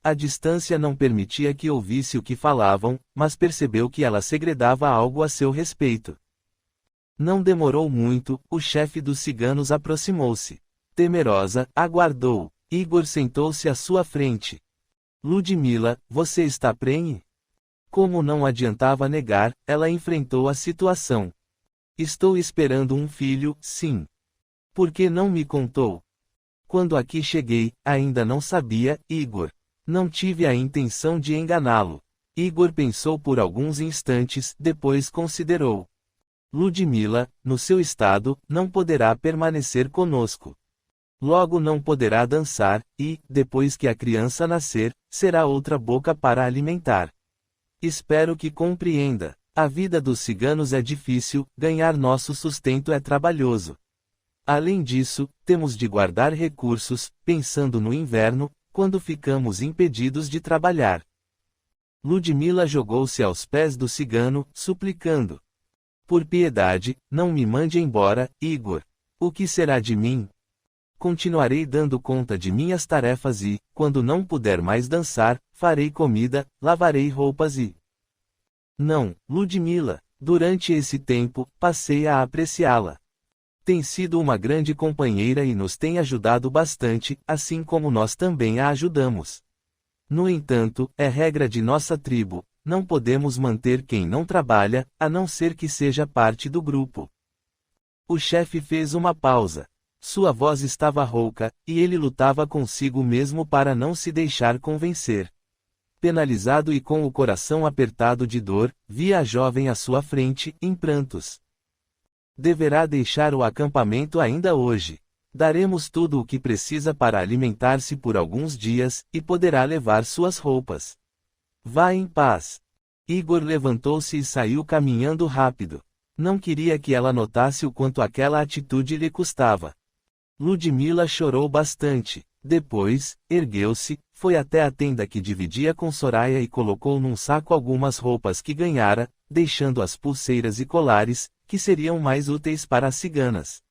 A distância não permitia que ouvisse o que falavam, mas percebeu que ela segredava algo a seu respeito. Não demorou muito, o chefe dos ciganos aproximou-se. Temerosa, aguardou. Igor sentou-se à sua frente. Ludmila, você está prenhe? Como não adiantava negar, ela enfrentou a situação. Estou esperando um filho, sim. Por que não me contou? Quando aqui cheguei, ainda não sabia, Igor. Não tive a intenção de enganá-lo. Igor pensou por alguns instantes, depois considerou. Ludmila, no seu estado, não poderá permanecer conosco. Logo não poderá dançar, e, depois que a criança nascer, será outra boca para alimentar. Espero que compreenda. A vida dos ciganos é difícil, ganhar nosso sustento é trabalhoso. Além disso, temos de guardar recursos, pensando no inverno, quando ficamos impedidos de trabalhar. Ludmila jogou-se aos pés do cigano, suplicando. Por piedade, não me mande embora, Igor. O que será de mim? Continuarei dando conta de minhas tarefas e, quando não puder mais dançar, farei comida, lavarei roupas e... Não, Ludmila, durante esse tempo, passei a apreciá-la. Tem sido uma grande companheira e nos tem ajudado bastante, assim como nós também a ajudamos. No entanto, é regra de nossa tribo, não podemos manter quem não trabalha, a não ser que seja parte do grupo. O chefe fez uma pausa. Sua voz estava rouca, e ele lutava consigo mesmo para não se deixar convencer. Penalizado e com o coração apertado de dor, via a jovem à sua frente, em prantos. Deverá deixar o acampamento ainda hoje. Daremos tudo o que precisa para alimentar-se por alguns dias, e poderá levar suas roupas. Vá em paz. Igor levantou-se e saiu caminhando rápido. Não queria que ela notasse o quanto aquela atitude lhe custava. Ludmila chorou bastante. Depois, ergueu-se, foi até a tenda que dividia com Soraya e colocou num saco algumas roupas que ganhara, deixando as pulseiras e colares, que seriam mais úteis para as ciganas.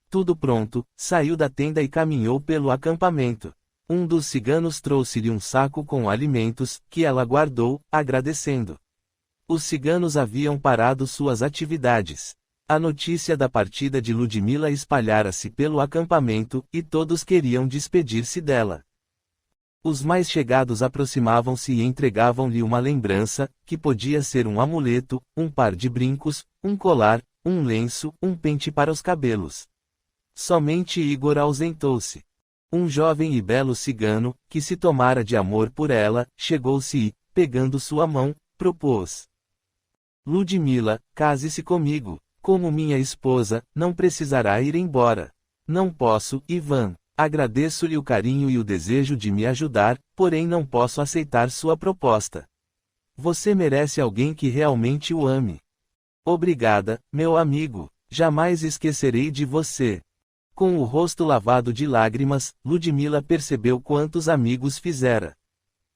Tudo pronto, saiu da tenda e caminhou pelo acampamento. Um dos ciganos trouxe-lhe um saco com alimentos, que ela guardou, agradecendo. Os ciganos haviam parado suas atividades. A notícia da partida de Ludmila espalhara-se pelo acampamento, e todos queriam despedir-se dela. Os mais chegados aproximavam-se e entregavam-lhe uma lembrança, que podia ser um amuleto, um par de brincos, um colar, um lenço, um pente para os cabelos. Somente Igor ausentou-se. Um jovem e belo cigano, que se tomara de amor por ela, chegou-se e, pegando sua mão, propôs. Ludmila, case-se comigo. Como minha esposa, não precisará ir embora. Não posso, Ivan. Agradeço-lhe o carinho e o desejo de me ajudar, porém não posso aceitar sua proposta. Você merece alguém que realmente o ame. Obrigada, meu amigo. Jamais esquecerei de você. Com o rosto lavado de lágrimas, Ludmila percebeu quantos amigos fizera.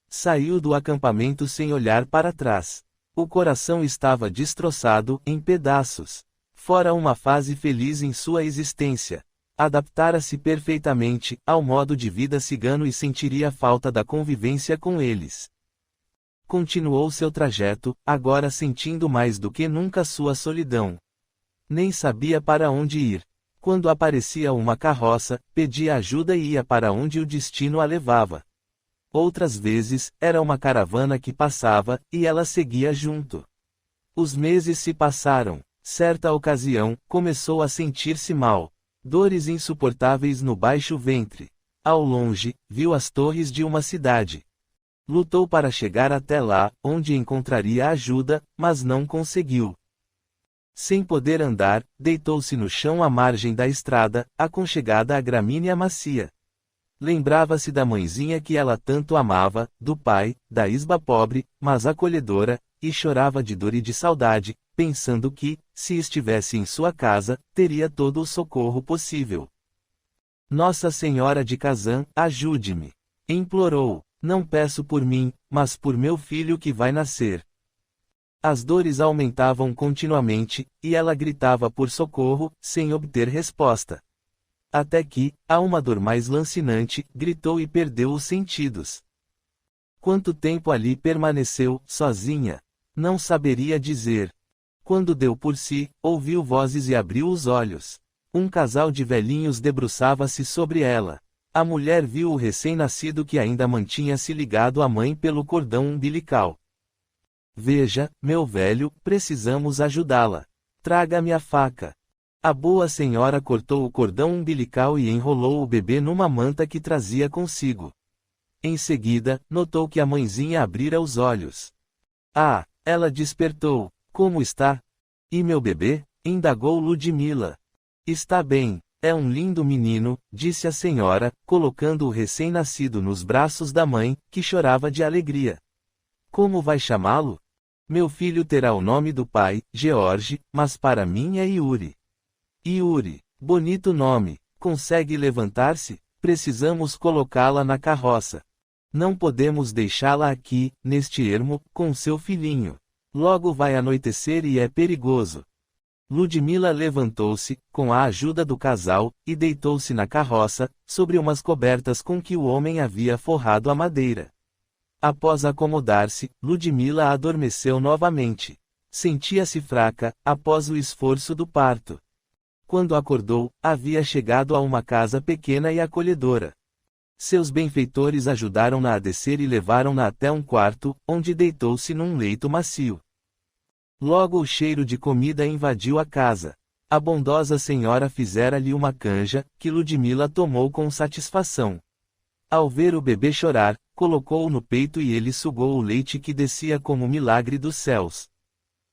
Saiu do acampamento sem olhar para trás. O coração estava destroçado, em pedaços. Fora uma fase feliz em sua existência. Adaptara-se perfeitamente ao modo de vida cigano e sentiria falta da convivência com eles. Continuou seu trajeto, agora sentindo mais do que nunca sua solidão. Nem sabia para onde ir. Quando aparecia uma carroça, pedia ajuda e ia para onde o destino a levava. Outras vezes, era uma caravana que passava, e ela seguia junto. Os meses se passaram. Certa ocasião, começou a sentir-se mal. Dores insuportáveis no baixo ventre. Ao longe, viu as torres de uma cidade. Lutou para chegar até lá, onde encontraria ajuda, mas não conseguiu. Sem poder andar, deitou-se no chão à margem da estrada, aconchegada à gramínea macia. Lembrava-se da mãezinha que ela tanto amava, do pai, da isba pobre, mas acolhedora, e chorava de dor e de saudade, pensando que, se estivesse em sua casa, teria todo o socorro possível. Nossa Senhora de Kazan, ajude-me! Implorou. Não peço por mim, mas por meu filho que vai nascer. As dores aumentavam continuamente, e ela gritava por socorro, sem obter resposta. Até que, a uma dor mais lancinante, gritou e perdeu os sentidos. Quanto tempo ali permaneceu, sozinha? Não saberia dizer. Quando deu por si, ouviu vozes e abriu os olhos. Um casal de velhinhos debruçava-se sobre ela. A mulher viu o recém-nascido que ainda mantinha-se ligado à mãe pelo cordão umbilical. Veja, meu velho, precisamos ajudá-la. Traga-me a faca. A boa senhora cortou o cordão umbilical e enrolou o bebê numa manta que trazia consigo. Em seguida, notou que a mãezinha abrira os olhos. Ah, ela despertou. Como está? E meu bebê? Indagou Ludmila. Está bem. É um lindo menino, disse a senhora, colocando o recém-nascido nos braços da mãe, que chorava de alegria. Como vai chamá-lo? Meu filho terá o nome do pai, George, mas para mim é Yuri. Yuri, bonito nome. Consegue levantar-se? Precisamos colocá-la na carroça. Não podemos deixá-la aqui, neste ermo, com seu filhinho. Logo vai anoitecer e é perigoso. Ludmila levantou-se, com a ajuda do casal, e deitou-se na carroça, sobre umas cobertas com que o homem havia forrado a madeira. Após acomodar-se, Ludmila adormeceu novamente. Sentia-se fraca, após o esforço do parto. Quando acordou, havia chegado a uma casa pequena e acolhedora. Seus benfeitores ajudaram-na a descer e levaram-na até um quarto, onde deitou-se num leito macio. Logo o cheiro de comida invadiu a casa. A bondosa senhora fizera-lhe uma canja, que Ludmila tomou com satisfação. Ao ver o bebê chorar, colocou-o no peito e ele sugou o leite que descia como milagre dos céus.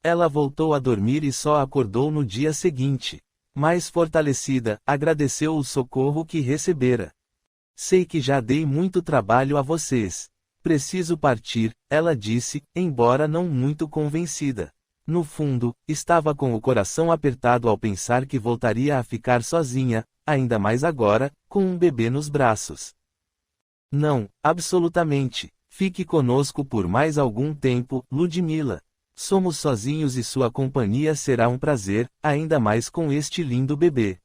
Ela voltou a dormir e só acordou no dia seguinte. Mais fortalecida, agradeceu o socorro que recebera. Sei que já dei muito trabalho a vocês. Preciso partir, ela disse, embora não muito convencida. No fundo, estava com o coração apertado ao pensar que voltaria a ficar sozinha, ainda mais agora, com um bebê nos braços. Não, absolutamente. Fique conosco por mais algum tempo, Ludmila. Somos sozinhos e sua companhia será um prazer, ainda mais com este lindo bebê.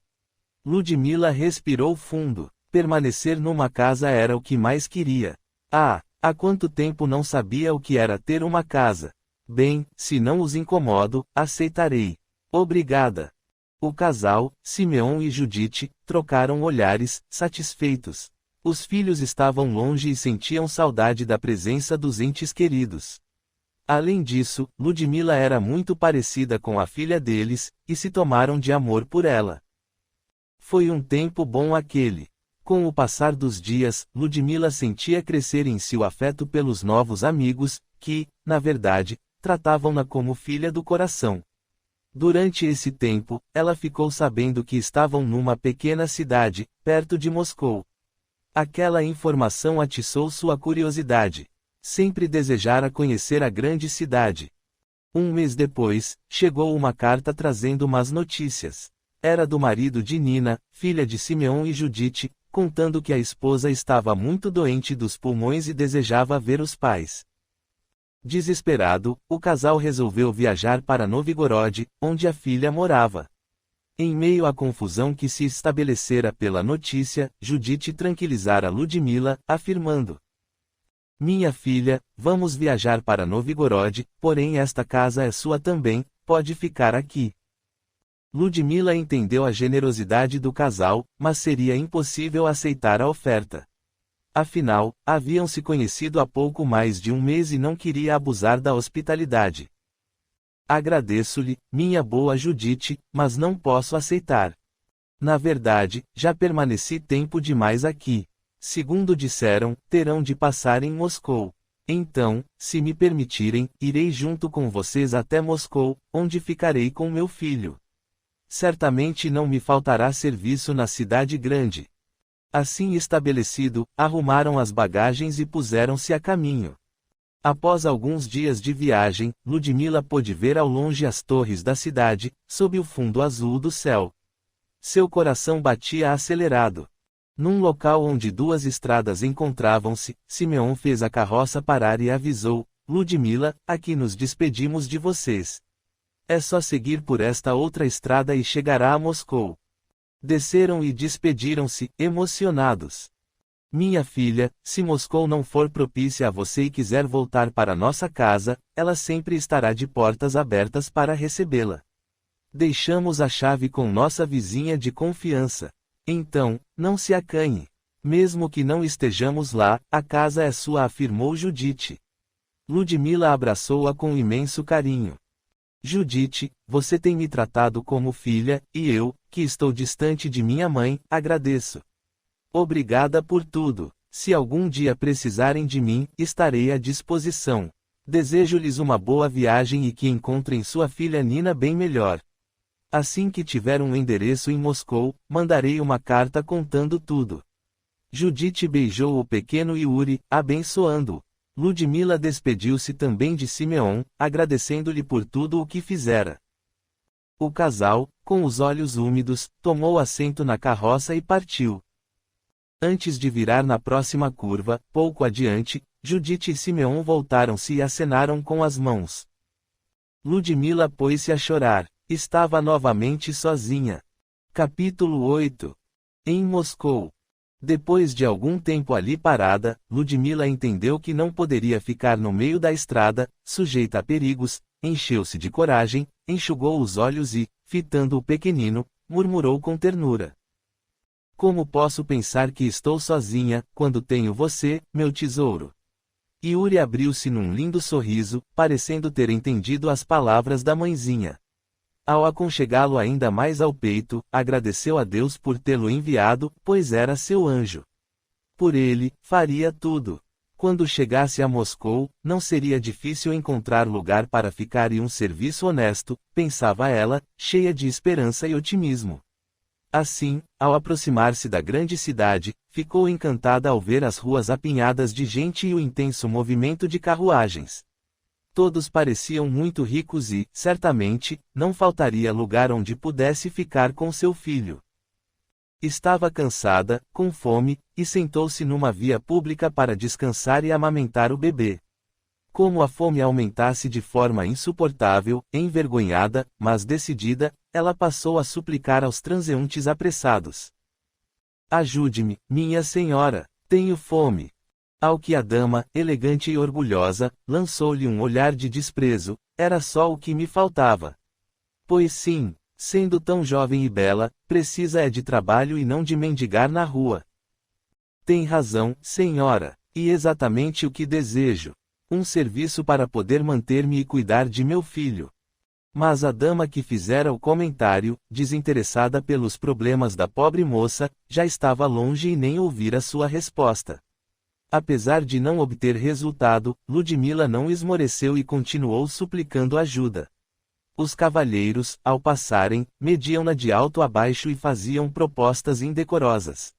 Ludmila respirou fundo. Permanecer numa casa era o que mais queria. Ah, há quanto tempo não sabia o que era ter uma casa. Bem, se não os incomodo, aceitarei. Obrigada. O casal, Simeon e Judite, trocaram olhares, satisfeitos. Os filhos estavam longe e sentiam saudade da presença dos entes queridos. Além disso, Ludmila era muito parecida com a filha deles, e se tomaram de amor por ela. Foi um tempo bom aquele. Com o passar dos dias, Ludmila sentia crescer em si o afeto pelos novos amigos, que, na verdade, tratavam-na como filha do coração. Durante esse tempo, ela ficou sabendo que estavam numa pequena cidade, perto de Moscou. Aquela informação atiçou sua curiosidade. Sempre desejara conhecer a grande cidade. Um mês depois, chegou uma carta trazendo más notícias. Era do marido de Nina, filha de Simeon e Judite, contando que a esposa estava muito doente dos pulmões e desejava ver os pais. Desesperado, o casal resolveu viajar para Novgorod, onde a filha morava. Em meio à confusão que se estabelecera pela notícia, Judite tranquilizara Ludmila, afirmando: Minha filha, vamos viajar para Novgorod, porém esta casa é sua também, pode ficar aqui. Ludmila entendeu a generosidade do casal, mas seria impossível aceitar a oferta. Afinal, haviam se conhecido há pouco mais de um mês e não queria abusar da hospitalidade. Agradeço-lhe, minha boa Judite, mas não posso aceitar. Na verdade, já permaneci tempo demais aqui. Segundo disseram, terão de passar em Moscou. Então, se me permitirem, irei junto com vocês até Moscou, onde ficarei com meu filho. Certamente não me faltará serviço na cidade grande. Assim estabelecido, arrumaram as bagagens e puseram-se a caminho. Após alguns dias de viagem, Ludmila pôde ver ao longe as torres da cidade, sob o fundo azul do céu. Seu coração batia acelerado. Num local onde duas estradas encontravam-se, Simeão fez a carroça parar e avisou: Ludmila, aqui nos despedimos de vocês. É só seguir por esta outra estrada e chegará a Moscou. Desceram e despediram-se, emocionados. Minha filha, se Moscou não for propícia a você e quiser voltar para nossa casa, ela sempre estará de portas abertas para recebê-la. Deixamos a chave com nossa vizinha de confiança. Então, não se acanhe. Mesmo que não estejamos lá, a casa é sua, afirmou Judite. Ludmila abraçou-a com imenso carinho. Judite, você tem me tratado como filha, e eu, que estou distante de minha mãe, agradeço. Obrigada por tudo. Se algum dia precisarem de mim, estarei à disposição. Desejo-lhes uma boa viagem e que encontrem sua filha Nina bem melhor. Assim que tiver um endereço em Moscou, mandarei uma carta contando tudo. Judite beijou o pequeno Yuri, abençoando-o. Ludmila despediu-se também de Simeão, agradecendo-lhe por tudo o que fizera. O casal, com os olhos úmidos, tomou assento na carroça e partiu. Antes de virar na próxima curva, pouco adiante, Judite e Simeão voltaram-se e acenaram com as mãos. Ludmila pôs-se a chorar. Estava novamente sozinha. Capítulo 8. Em Moscou. Depois de algum tempo ali parada, Ludmila entendeu que não poderia ficar no meio da estrada, sujeita a perigos, encheu-se de coragem, enxugou os olhos e, fitando o pequenino, murmurou com ternura: Como posso pensar que estou sozinha, quando tenho você, meu tesouro? Yuri abriu-se num lindo sorriso, parecendo ter entendido as palavras da mãezinha. Ao aconchegá-lo ainda mais ao peito, agradeceu a Deus por tê-lo enviado, pois era seu anjo. Por ele, faria tudo. Quando chegasse a Moscou, não seria difícil encontrar lugar para ficar e um serviço honesto, pensava ela, cheia de esperança e otimismo. Assim, ao aproximar-se da grande cidade, ficou encantada ao ver as ruas apinhadas de gente e o intenso movimento de carruagens. Todos pareciam muito ricos e, certamente, não faltaria lugar onde pudesse ficar com seu filho. Estava cansada, com fome, e sentou-se numa via pública para descansar e amamentar o bebê. Como a fome aumentasse de forma insuportável, envergonhada, mas decidida, ela passou a suplicar aos transeuntes apressados: Ajude-me, minha senhora, tenho fome. Ao que a dama, elegante e orgulhosa, lançou-lhe um olhar de desprezo: era só o que me faltava. Pois sim, sendo tão jovem e bela, precisa é de trabalho e não de mendigar na rua. Tem razão, senhora, e exatamente o que desejo: um serviço para poder manter-me e cuidar de meu filho. Mas a dama que fizera o comentário, desinteressada pelos problemas da pobre moça, já estava longe e nem ouvira sua resposta. Apesar de não obter resultado, Ludmila não esmoreceu e continuou suplicando ajuda. Os cavalheiros, ao passarem, mediam-na de alto a baixo e faziam propostas indecorosas.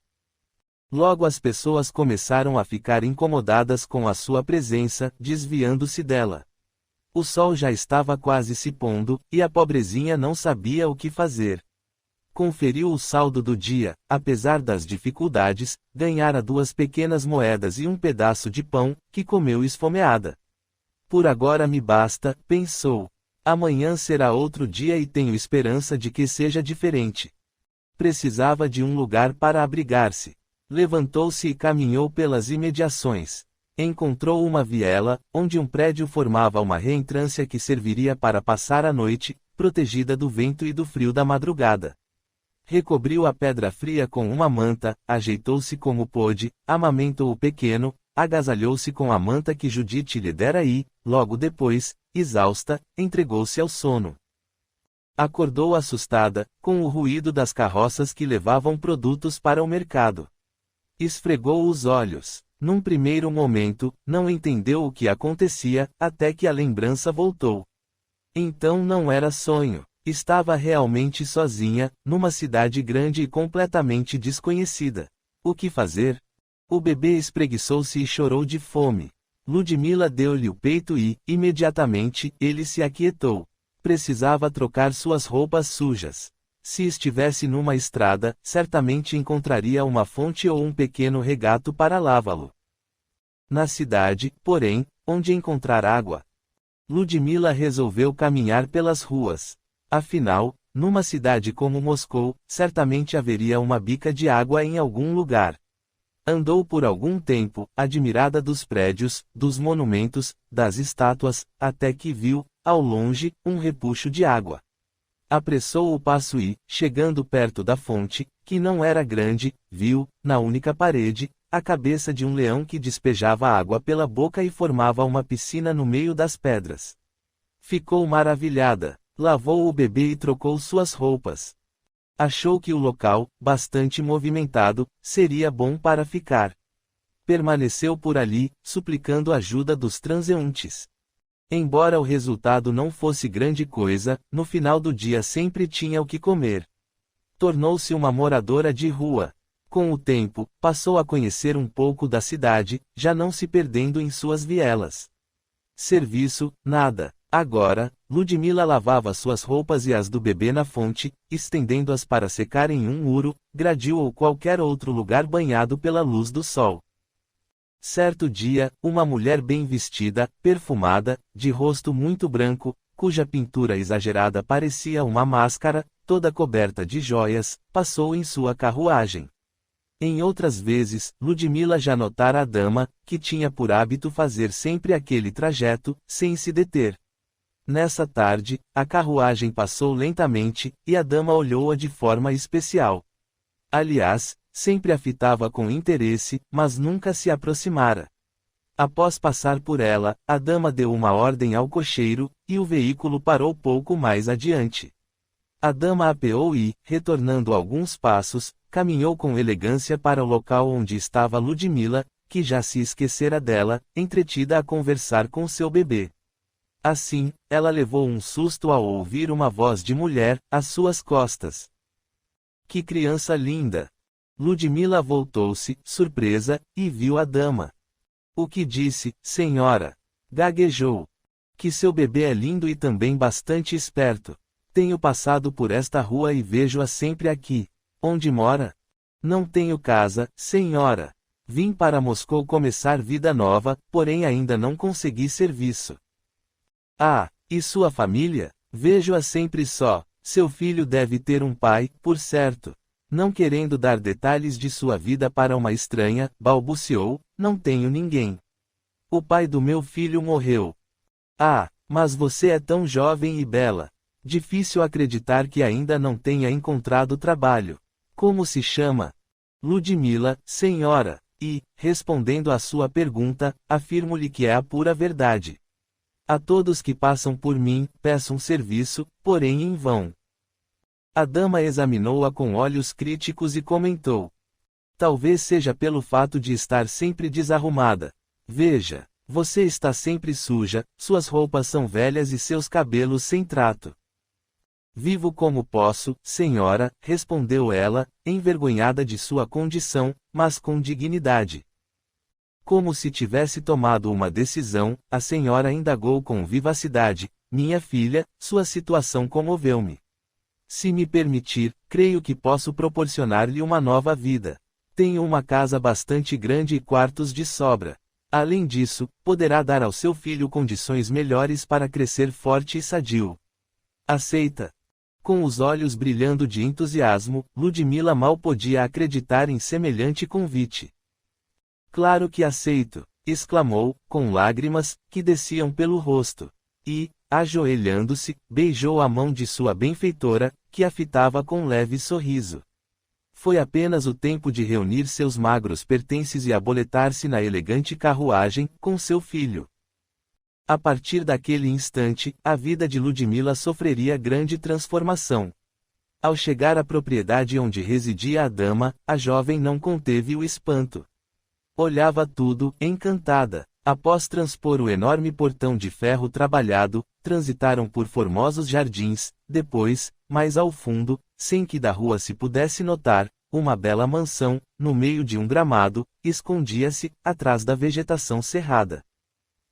Logo as pessoas começaram a ficar incomodadas com a sua presença, desviando-se dela. O sol já estava quase se pondo, e a pobrezinha não sabia o que fazer. Conferiu o saldo do dia, apesar das dificuldades, ganhara 2 pequenas moedas e um pedaço de pão, que comeu esfomeada. Por agora me basta, pensou. Amanhã será outro dia e tenho esperança de que seja diferente. Precisava de um lugar para abrigar-se. Levantou-se e caminhou pelas imediações. Encontrou uma viela, onde um prédio formava uma reentrância que serviria para passar a noite, protegida do vento e do frio da madrugada. Recobriu a pedra fria com uma manta, ajeitou-se como pôde, amamentou o pequeno, agasalhou-se com a manta que Judite lhe dera e, logo depois, exausta, entregou-se ao sono. Acordou assustada, com o ruído das carroças que levavam produtos para o mercado. Esfregou os olhos. Num primeiro momento, não entendeu o que acontecia, até que a lembrança voltou. Então não era sonho. Estava realmente sozinha, numa cidade grande e completamente desconhecida. O que fazer? O bebê espreguiçou-se e chorou de fome. Ludmila deu-lhe o peito e, imediatamente, ele se aquietou. Precisava trocar suas roupas sujas. Se estivesse numa estrada, certamente encontraria uma fonte ou um pequeno regato para lavá-lo. Na cidade, porém, onde encontrar água? Ludmila resolveu caminhar pelas ruas. Afinal, numa cidade como Moscou, certamente haveria uma bica de água em algum lugar. Andou por algum tempo, admirada dos prédios, dos monumentos, das estátuas, até que viu, ao longe, um repuxo de água. Apressou o passo e, chegando perto da fonte, que não era grande, viu, na única parede, a cabeça de um leão que despejava água pela boca e formava uma piscina no meio das pedras. Ficou maravilhada, lavou o bebê e trocou suas roupas. Achou que o local, bastante movimentado, seria bom para ficar. Permaneceu por ali, suplicando ajuda dos transeuntes. Embora o resultado não fosse grande coisa, no final do dia sempre tinha o que comer. Tornou-se uma moradora de rua. Com o tempo, passou a conhecer um pouco da cidade, já não se perdendo em suas vielas. Serviço, nada. Agora, Ludmila lavava suas roupas e as do bebê na fonte, estendendo-as para secar em um muro, gradil ou qualquer outro lugar banhado pela luz do sol. Certo dia, uma mulher bem vestida, perfumada, de rosto muito branco, cuja pintura exagerada parecia uma máscara, toda coberta de joias, passou em sua carruagem. Em outras vezes, Ludmila já notara a dama, que tinha por hábito fazer sempre aquele trajeto, sem se deter. Nessa tarde, a carruagem passou lentamente, e a dama olhou-a de forma especial. Aliás, sempre a fitava com interesse, mas nunca se aproximara. Após passar por ela, a dama deu uma ordem ao cocheiro, e o veículo parou pouco mais adiante. A dama apeou e, retornando alguns passos, caminhou com elegância para o local onde estava Ludmila, que já se esquecera dela, entretida a conversar com seu bebê. Assim, ela levou um susto ao ouvir uma voz de mulher, às suas costas. Que criança linda! Ludmila voltou-se, surpresa, e viu a dama. O que disse, senhora? Gaguejou. Que seu bebê é lindo e também bastante esperto. Tenho passado por esta rua e vejo-a sempre aqui. Onde mora? Não tenho casa, senhora. Vim para Moscou começar vida nova, porém ainda não consegui serviço. Ah, e sua família? Vejo-a sempre só. Seu filho deve ter um pai, por certo. Não querendo dar detalhes de sua vida para uma estranha, balbuciou, não tenho ninguém. O pai do meu filho morreu. Ah, mas você é tão jovem e bela. Difícil acreditar que ainda não tenha encontrado trabalho. Como se chama? Ludmila, senhora. E, respondendo à sua pergunta, afirmo-lhe que é a pura verdade. A todos que passam por mim, peço um serviço, porém em vão. A dama examinou-a com olhos críticos e comentou. Talvez seja pelo fato de estar sempre desarrumada. Veja, você está sempre suja, suas roupas são velhas e seus cabelos sem trato. Vivo como posso, senhora, respondeu ela, envergonhada de sua condição, mas com dignidade. Como se tivesse tomado uma decisão, a senhora indagou com vivacidade, minha filha, sua situação comoveu-me. Se me permitir, creio que posso proporcionar-lhe uma nova vida. Tenho uma casa bastante grande e quartos de sobra. Além disso, poderá dar ao seu filho condições melhores para crescer forte e sadio. Aceita? Com os olhos brilhando de entusiasmo, Ludmila mal podia acreditar em semelhante convite. Claro que aceito, exclamou, com lágrimas, que desciam pelo rosto. E, ajoelhando-se, beijou a mão de sua benfeitora, que a fitava com leve sorriso. Foi apenas o tempo de reunir seus magros pertences e aboletar-se na elegante carruagem, com seu filho. A partir daquele instante, a vida de Ludmila sofreria grande transformação. Ao chegar à propriedade onde residia a dama, a jovem não conteve o espanto. Olhava tudo, encantada. Após transpor o enorme portão de ferro trabalhado, transitaram por formosos jardins, depois, mais ao fundo, sem que da rua se pudesse notar, uma bela mansão, no meio de um gramado, escondia-se, atrás da vegetação cerrada.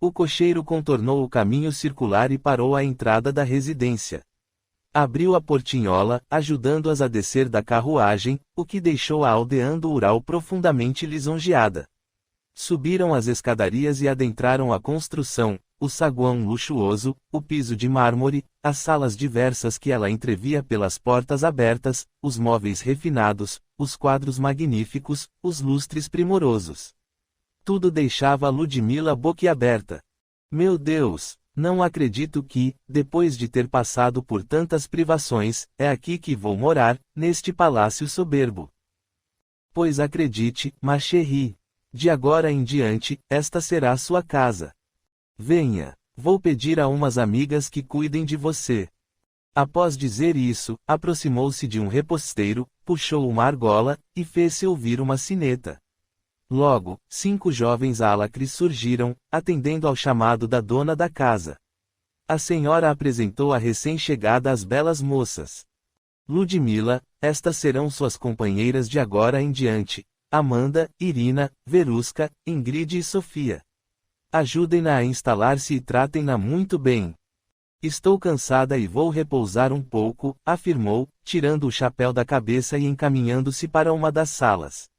O cocheiro contornou o caminho circular e parou à entrada da residência. Abriu a portinhola, ajudando-as a descer da carruagem, o que deixou a aldeã rural profundamente lisonjeada. Subiram as escadarias e adentraram a construção, o saguão luxuoso, o piso de mármore, as salas diversas que ela entrevia pelas portas abertas, os móveis refinados, os quadros magníficos, os lustres primorosos. Tudo deixava Ludmila boquiaberta. Meu Deus, não acredito que, depois de ter passado por tantas privações, é aqui que vou morar, neste palácio soberbo. Pois acredite, ma chérie. De agora em diante, esta será sua casa. Venha, vou pedir a umas amigas que cuidem de você. Após dizer isso, aproximou-se de um reposteiro, puxou uma argola, e fez-se ouvir uma sineta. Logo, 5 jovens álacres surgiram, atendendo ao chamado da dona da casa. A senhora apresentou a recém-chegada às belas moças. Ludmila, estas serão suas companheiras de agora em diante. Amanda, Irina, Verusca, Ingrid e Sofia. Ajudem-na a instalar-se e tratem-na muito bem. Estou cansada e vou repousar um pouco, afirmou, tirando o chapéu da cabeça e encaminhando-se para uma das salas.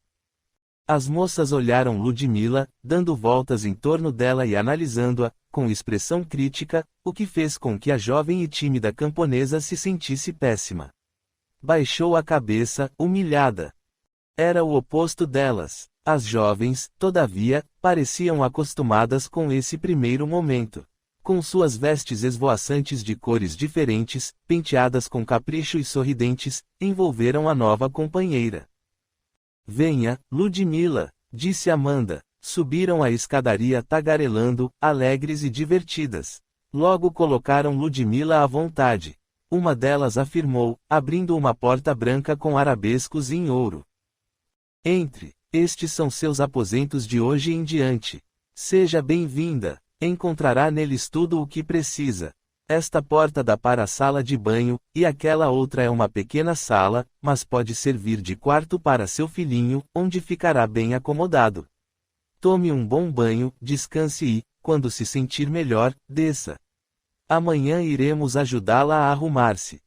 As moças olharam Ludmila, dando voltas em torno dela e analisando-a, com expressão crítica, o que fez com que a jovem e tímida camponesa se sentisse péssima. Baixou a cabeça, humilhada. Era o oposto delas. As jovens, todavia, pareciam acostumadas com esse primeiro momento. Com suas vestes esvoaçantes de cores diferentes, penteadas com capricho e sorridentes, envolveram a nova companheira. Venha, Ludmila, disse Amanda. Subiram a escadaria tagarelando, alegres e divertidas. Logo colocaram Ludmila à vontade. Uma delas afirmou, abrindo uma porta branca com arabescos em ouro. Entre. Estes são seus aposentos de hoje em diante. Seja bem-vinda. Encontrará neles tudo o que precisa. Esta porta dá para a sala de banho, e aquela outra é uma pequena sala, mas pode servir de quarto para seu filhinho, onde ficará bem acomodado. Tome um bom banho, descanse e, quando se sentir melhor, desça. Amanhã iremos ajudá-la a arrumar-se.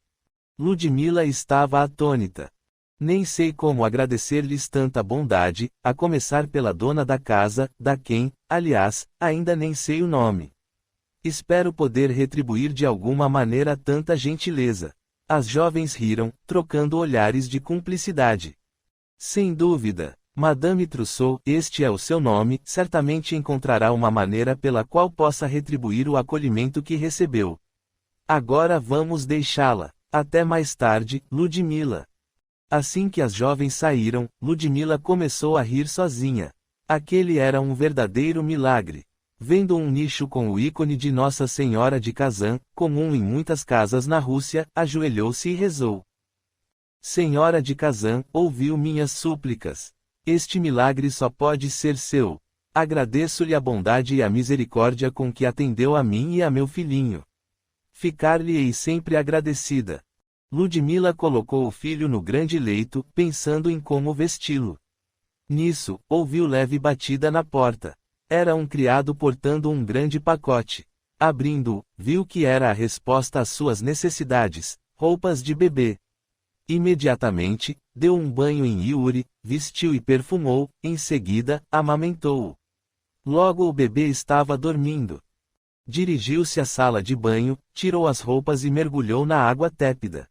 Ludmila estava atônita. Nem sei como agradecer-lhes tanta bondade, a começar pela dona da casa, da quem, aliás, ainda nem sei o nome. Espero poder retribuir de alguma maneira tanta gentileza. As jovens riram, trocando olhares de cumplicidade. Sem dúvida, Madame Trousseau, este é o seu nome, certamente encontrará uma maneira pela qual possa retribuir o acolhimento que recebeu. Agora vamos deixá-la. Até mais tarde, Ludmila. Assim que as jovens saíram, Ludmila começou a rir sozinha. Aquele era um verdadeiro milagre. Vendo um nicho com o ícone de Nossa Senhora de Kazan, comum em muitas casas na Rússia, ajoelhou-se e rezou. Senhora de Kazan, ouviu minhas súplicas. Este milagre só pode ser seu. Agradeço-lhe a bondade e a misericórdia com que atendeu a mim e a meu filhinho. Ficar-lhe-ei sempre agradecida. Ludmila colocou o filho no grande leito, pensando em como vesti-lo. Nisso, ouviu leve batida na porta. Era um criado portando um grande pacote. Abrindo-o, viu que era a resposta às suas necessidades, roupas de bebê. Imediatamente, deu um banho em Yuri, vestiu e perfumou, em seguida, amamentou-o. Logo o bebê estava dormindo. Dirigiu-se à sala de banho, tirou as roupas e mergulhou na água tépida.